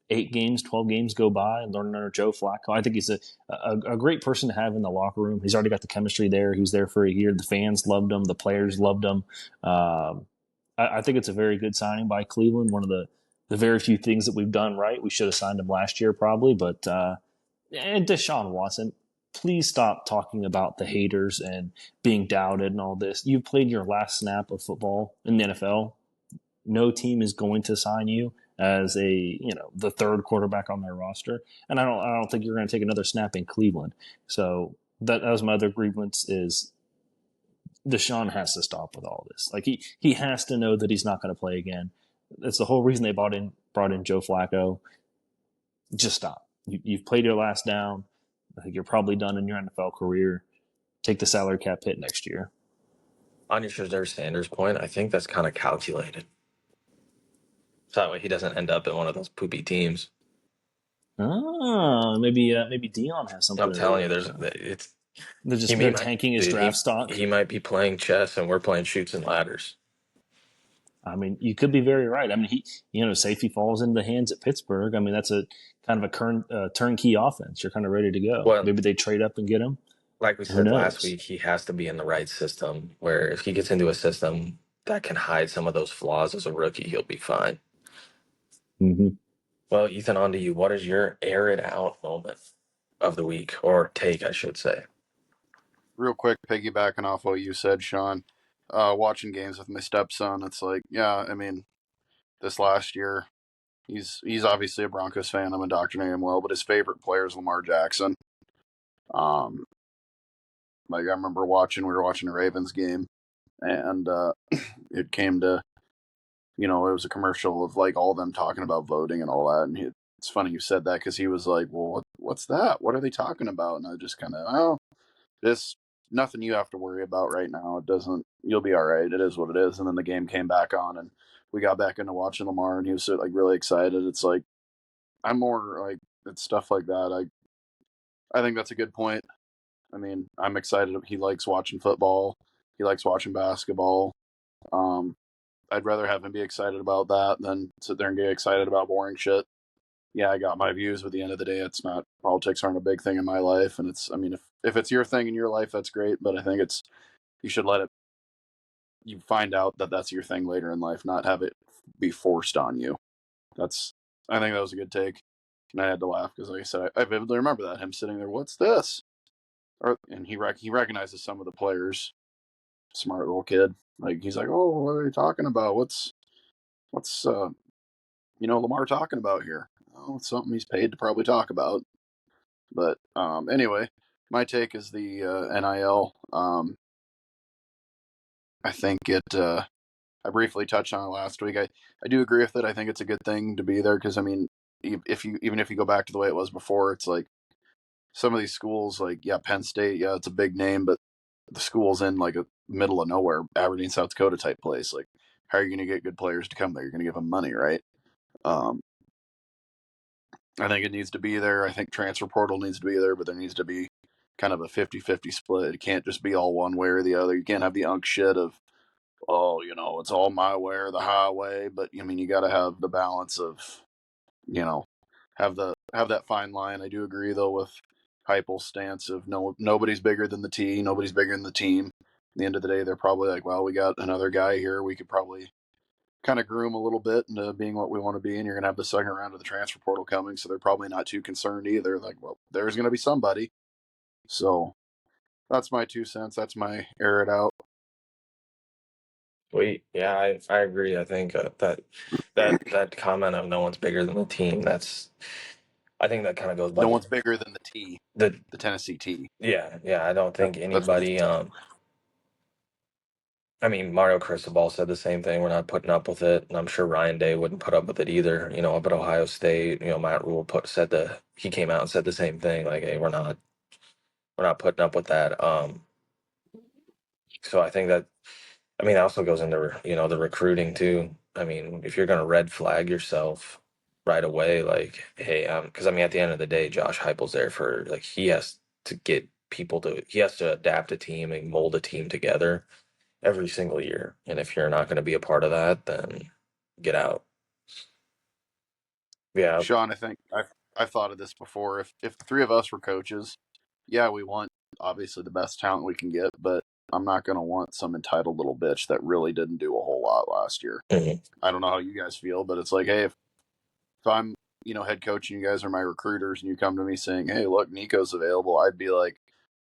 8 games, 12 games go by and learn under Joe Flacco. I think he's a great person to have in the locker room. He's already got the chemistry there. He was there for a year. The fans loved him. The players loved him. I think it's a very good signing by Cleveland. One of the very few things that we've done right. We should have signed him last year probably, but and Deshaun Watson, please stop talking about the haters and being doubted and all this. You've played your last snap of football in the NFL. No team is going to sign you as the third quarterback on their roster, and I don't think you're going to take another snap in Cleveland. So that was my other grievance is Deshaun has to stop with all this. Like he has to know that he's not going to play again. That's the whole reason they brought in Joe Flacco. Just stop. You've played your last down. I think you're probably done in your NFL career. Take the salary cap hit next year. On your Shedeur Sanders point, I think that's kind of calculated. So that way he doesn't end up in one of those poopy teams. Oh, maybe Dion has something. I'm telling you, they're tanking his draft stock. He might be playing chess and we're playing shoots and ladders. I mean, you could be very right. I mean, say if he falls into the hands at Pittsburgh, I mean, that's a kind of a turnkey offense. You're kind of ready to go. Well, maybe they trade up and get him. like we Who said last knows? week, he has to be in the right system. Where if he gets into a system that can hide some of those flaws as a rookie, he'll be fine. Mm-hmm. Well, Ethan, on to you. What is your air it out moment of the week, or take, I should say? Real quick, piggybacking off what you said, Sean. Watching games with my stepson, it's like, yeah, I mean, this last year, he's obviously a Broncos fan. I'm indoctrinating him well, but his favorite player is Lamar Jackson. Um, like I remember we were watching a Ravens game, and it came to, it was a commercial of like all of them talking about voting and all that, and it's funny you said that because he was like, "Well, what's that? What are they talking about?" And I just kind of, oh, this nothing you have to worry about right now. It doesn't. You'll be all right. It is what it is. And then the game came back on, and we got back into watching Lamar, and he was so, like really excited. It's like I'm more like it's stuff like that. I think that's a good point. I mean, I'm excited. He likes watching football. He likes watching basketball. Um, I'd rather have him be excited about that than sit there and get excited about boring shit. Yeah, I got my views, but at the end of the day, it's not politics aren't a big thing in my life, and it's I mean, if it's your thing in your life, that's great. But I think it's you should let it. You find out that that's your thing later in life, not have it be forced on you. That's I think that was a good take, and I had to laugh because, like I said, I vividly remember that him sitting there. What's this? And he recognizes some of the players. Smart little kid. Like he's like, oh, what are they talking about? What's Lamar talking about here? Oh, it's something he's paid to probably talk about. But anyway, my take is the NIL. I think it. I briefly touched on it last week. I do agree with it. I think it's a good thing to be there because I mean, even if you go back to the way it was before, it's like some of these schools, like yeah, Penn State, yeah, it's a big name, but the school's in like a middle of nowhere, Aberdeen, South Dakota type place. Like, how are you going to get good players to come there? You're going to give them money, right? Um, I think it needs to be there. I think transfer portal needs to be there, but there needs to be kind of a 50-50 split. It can't just be all one way or the other. You can't have the unk shit of, oh, it's all my way or the highway. But I mean, you got to have the balance of, you know, have that fine line. I do agree though with Heupel's stance of nobody's bigger than the T, nobody's bigger than the team. At the end of the day, they're probably like, well, we got another guy here. We could probably kind of groom a little bit into being what we want to be, and you're going to have the second round of the transfer portal coming, so they're probably not too concerned either. Like, well, there's going to be somebody. So that's my 2 cents. That's my air it out. Sweet. Yeah, I agree. I think that comment of no one's bigger than the team. I think that kind of goes by No one's bigger than the T, the the Tennessee T. yeah. I don't think That's what he anybody. said. I mean, Mario Cristobal said the same thing. We're not putting up with it, and I'm sure Ryan Day wouldn't put up with it either. Up at Ohio State, Matt Rule he came out and said the same thing. Like, hey, we're not putting up with that. So I think that, I mean, it also goes into the recruiting too. I mean, if you're gonna red flag yourself right away, like, hey, because I mean, at the end of the day, Josh Heupel's there for like he has to get he has to adapt a team and mold a team together every single year. And if you're not going to be a part of that, then get out. Yeah. Sean, I think I've thought of this before. If the three of us were coaches, yeah, we want obviously the best talent we can get, but I'm not going to want some entitled little bitch that really didn't do a whole lot last year. Mhm. I don't know how you guys feel, but it's like, hey, if I'm head coach and you guys are my recruiters and you come to me saying, hey, look, Nico's available, I'd be like,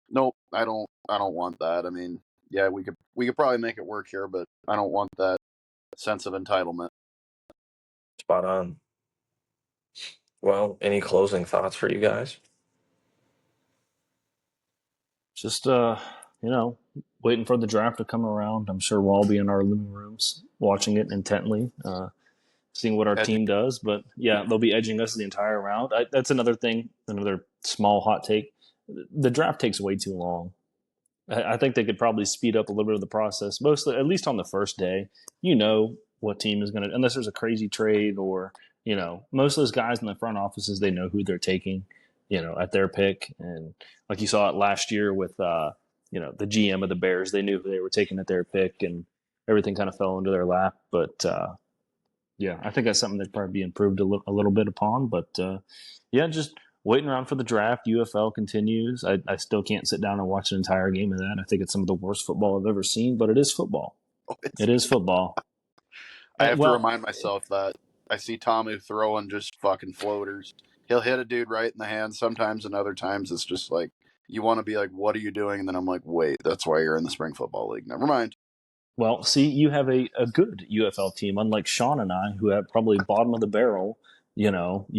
nope, I don't want that. I mean, yeah, we could probably make it work here, but I don't want that sense of entitlement. Spot on. Well, any closing thoughts for you guys? Just waiting for the draft to come around. I'm sure we'll all be in our living rooms watching it intently, seeing what our Edging. team does. But yeah, they'll be edging us the entire round. That's another thing, another small hot take. The draft takes way too long. I think they could probably speed up a little bit of the process, mostly at least on the first day. What team is going to, unless there's a crazy trade or most of those guys in the front offices, they know who they're taking, at their pick. And like you saw it last year with the GM of the Bears, they knew who they were taking at their pick, and everything kind of fell into their lap. But yeah, I think that's something that'd probably be improved a little bit upon. But yeah, just waiting around for the draft. UFL continues. I still can't sit down and watch an entire game of that. I think it's some of the worst football I've ever seen, but it is football. It is football. I have to Well, remind myself that I see Tommy throwing just fucking floaters. He'll hit a dude right in the hand sometimes, and other times it's just like, you want to be like, what are you doing? And then I'm like, wait, that's why you're in the spring football league. Never mind. well, see, you have a good UFL team, unlike Sean and I, who have probably bottom of the barrel. You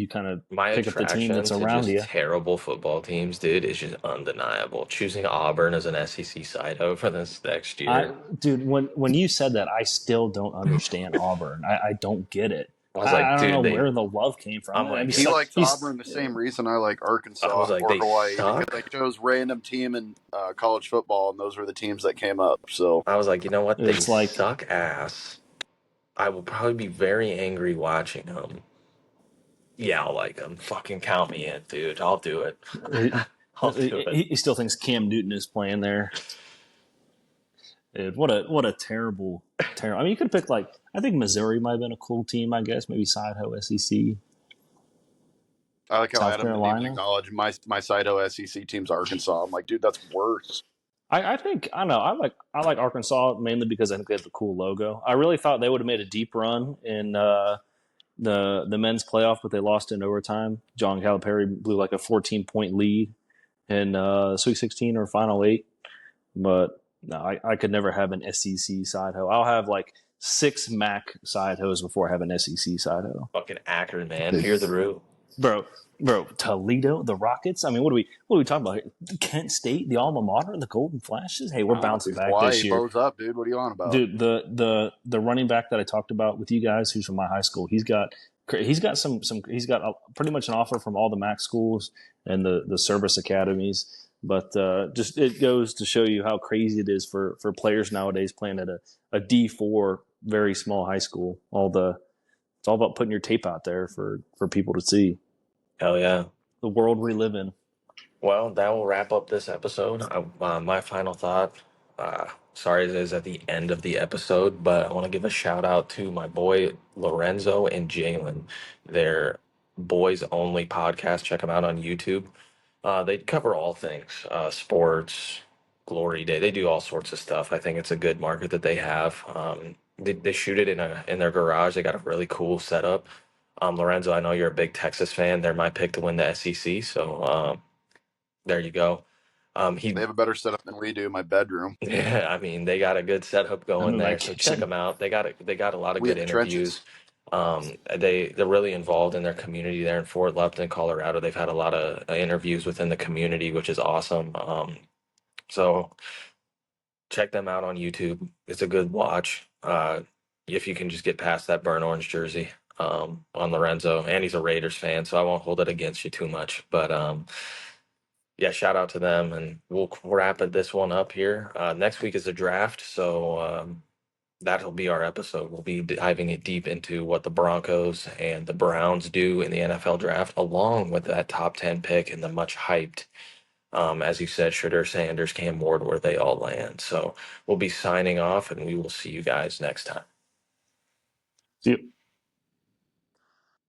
kind of My pick up the team attraction that's to around just you. terrible football teams, dude, is just undeniable. Choosing Auburn as an SEC side hoe for this next I, year, dude, when you said that, I still don't understand Auburn. I don't get it. I was I like, don't know dude, where the love came from. I'm I mean, like, He likes he's Auburn the same reason I like I was Arkansas like, or they Hawaii, because they suck. chose random team in college football, and those were the teams that came up. So I was like, you know what? They it's like suck ass. I will probably be very angry watching them. Yeah, I'll like them. Fucking count me in, dude. I'll do it. he, I'll do it. he still thinks Cam Newton is playing there. Dude, what a terrible. I mean, you could pick like I think Missouri might have been a cool team. I guess maybe Sideho SEC, I like how South Adam didn't even Carolina. acknowledge my Saito SEC team's Arkansas. I'm like, dude, that's worse. I think I don't know. I like Arkansas mainly because I think they have the cool logo. I really thought they would have made a deep run in the men's playoff, but they lost in overtime. John Calipari blew like a 14-point lead in Sweet 16 or Final Eight. But no, I could never have an SEC side hoe. I'll have like 6 MAC side hoes before I have an SEC side hoe. Fucking Akron, man. Fear the root. Bro, Toledo, the Rockets. I mean, what are we talking about here? Kent State, the alma mater, the Golden Flashes. Hey, we're bouncing back Hawaii this year, bows up, dude. What are you on about? dude. The running back that I talked about with you guys, who's from my high school, he's got pretty much an offer from all the MAC schools and the service academies. But just it goes to show you how crazy it is for players nowadays playing at a D4 very small high school. It's all about putting your tape out there for people to see. Hell yeah. The world we live in. Well, that will wrap up this episode. My final thought, sorry it is at the end of the episode, but I want to give a shout out to my boy Lorenzo and Jalen. Their boys only podcast. Check them out on YouTube. They cover all things, sports, Glory Day. They do all sorts of stuff. I think it's a good market that they have. They shoot it in their garage. They got a really cool setup. Lorenzo, I know you're a big Texas fan. They're my pick to win the SEC. So there you go. They have a better setup than we do. My bedroom. Yeah, I mean, they got a good setup I'm going in my there. So check kitchen. them out. They got a lot of We good have the trenches. interviews. They're really involved in their community there in Fort Lupton, Colorado. They've had a lot of interviews within the community, which is awesome. So check them out on YouTube. It's a good watch. If you can just get past that burnt orange jersey on Lorenzo, and he's a Raiders fan, so I won't hold it against you too much. But yeah, shout out to them, and we'll wrap this one up here. Next week is the draft, so that'll be our episode. We'll be diving it deep into what the Broncos and the Browns do in the NFL draft, along with that top 10 pick and the much hyped, as you said, Shedeur Sanders, Cam Ward, where they all land. So we'll be signing off, and we will see you guys next time. See you.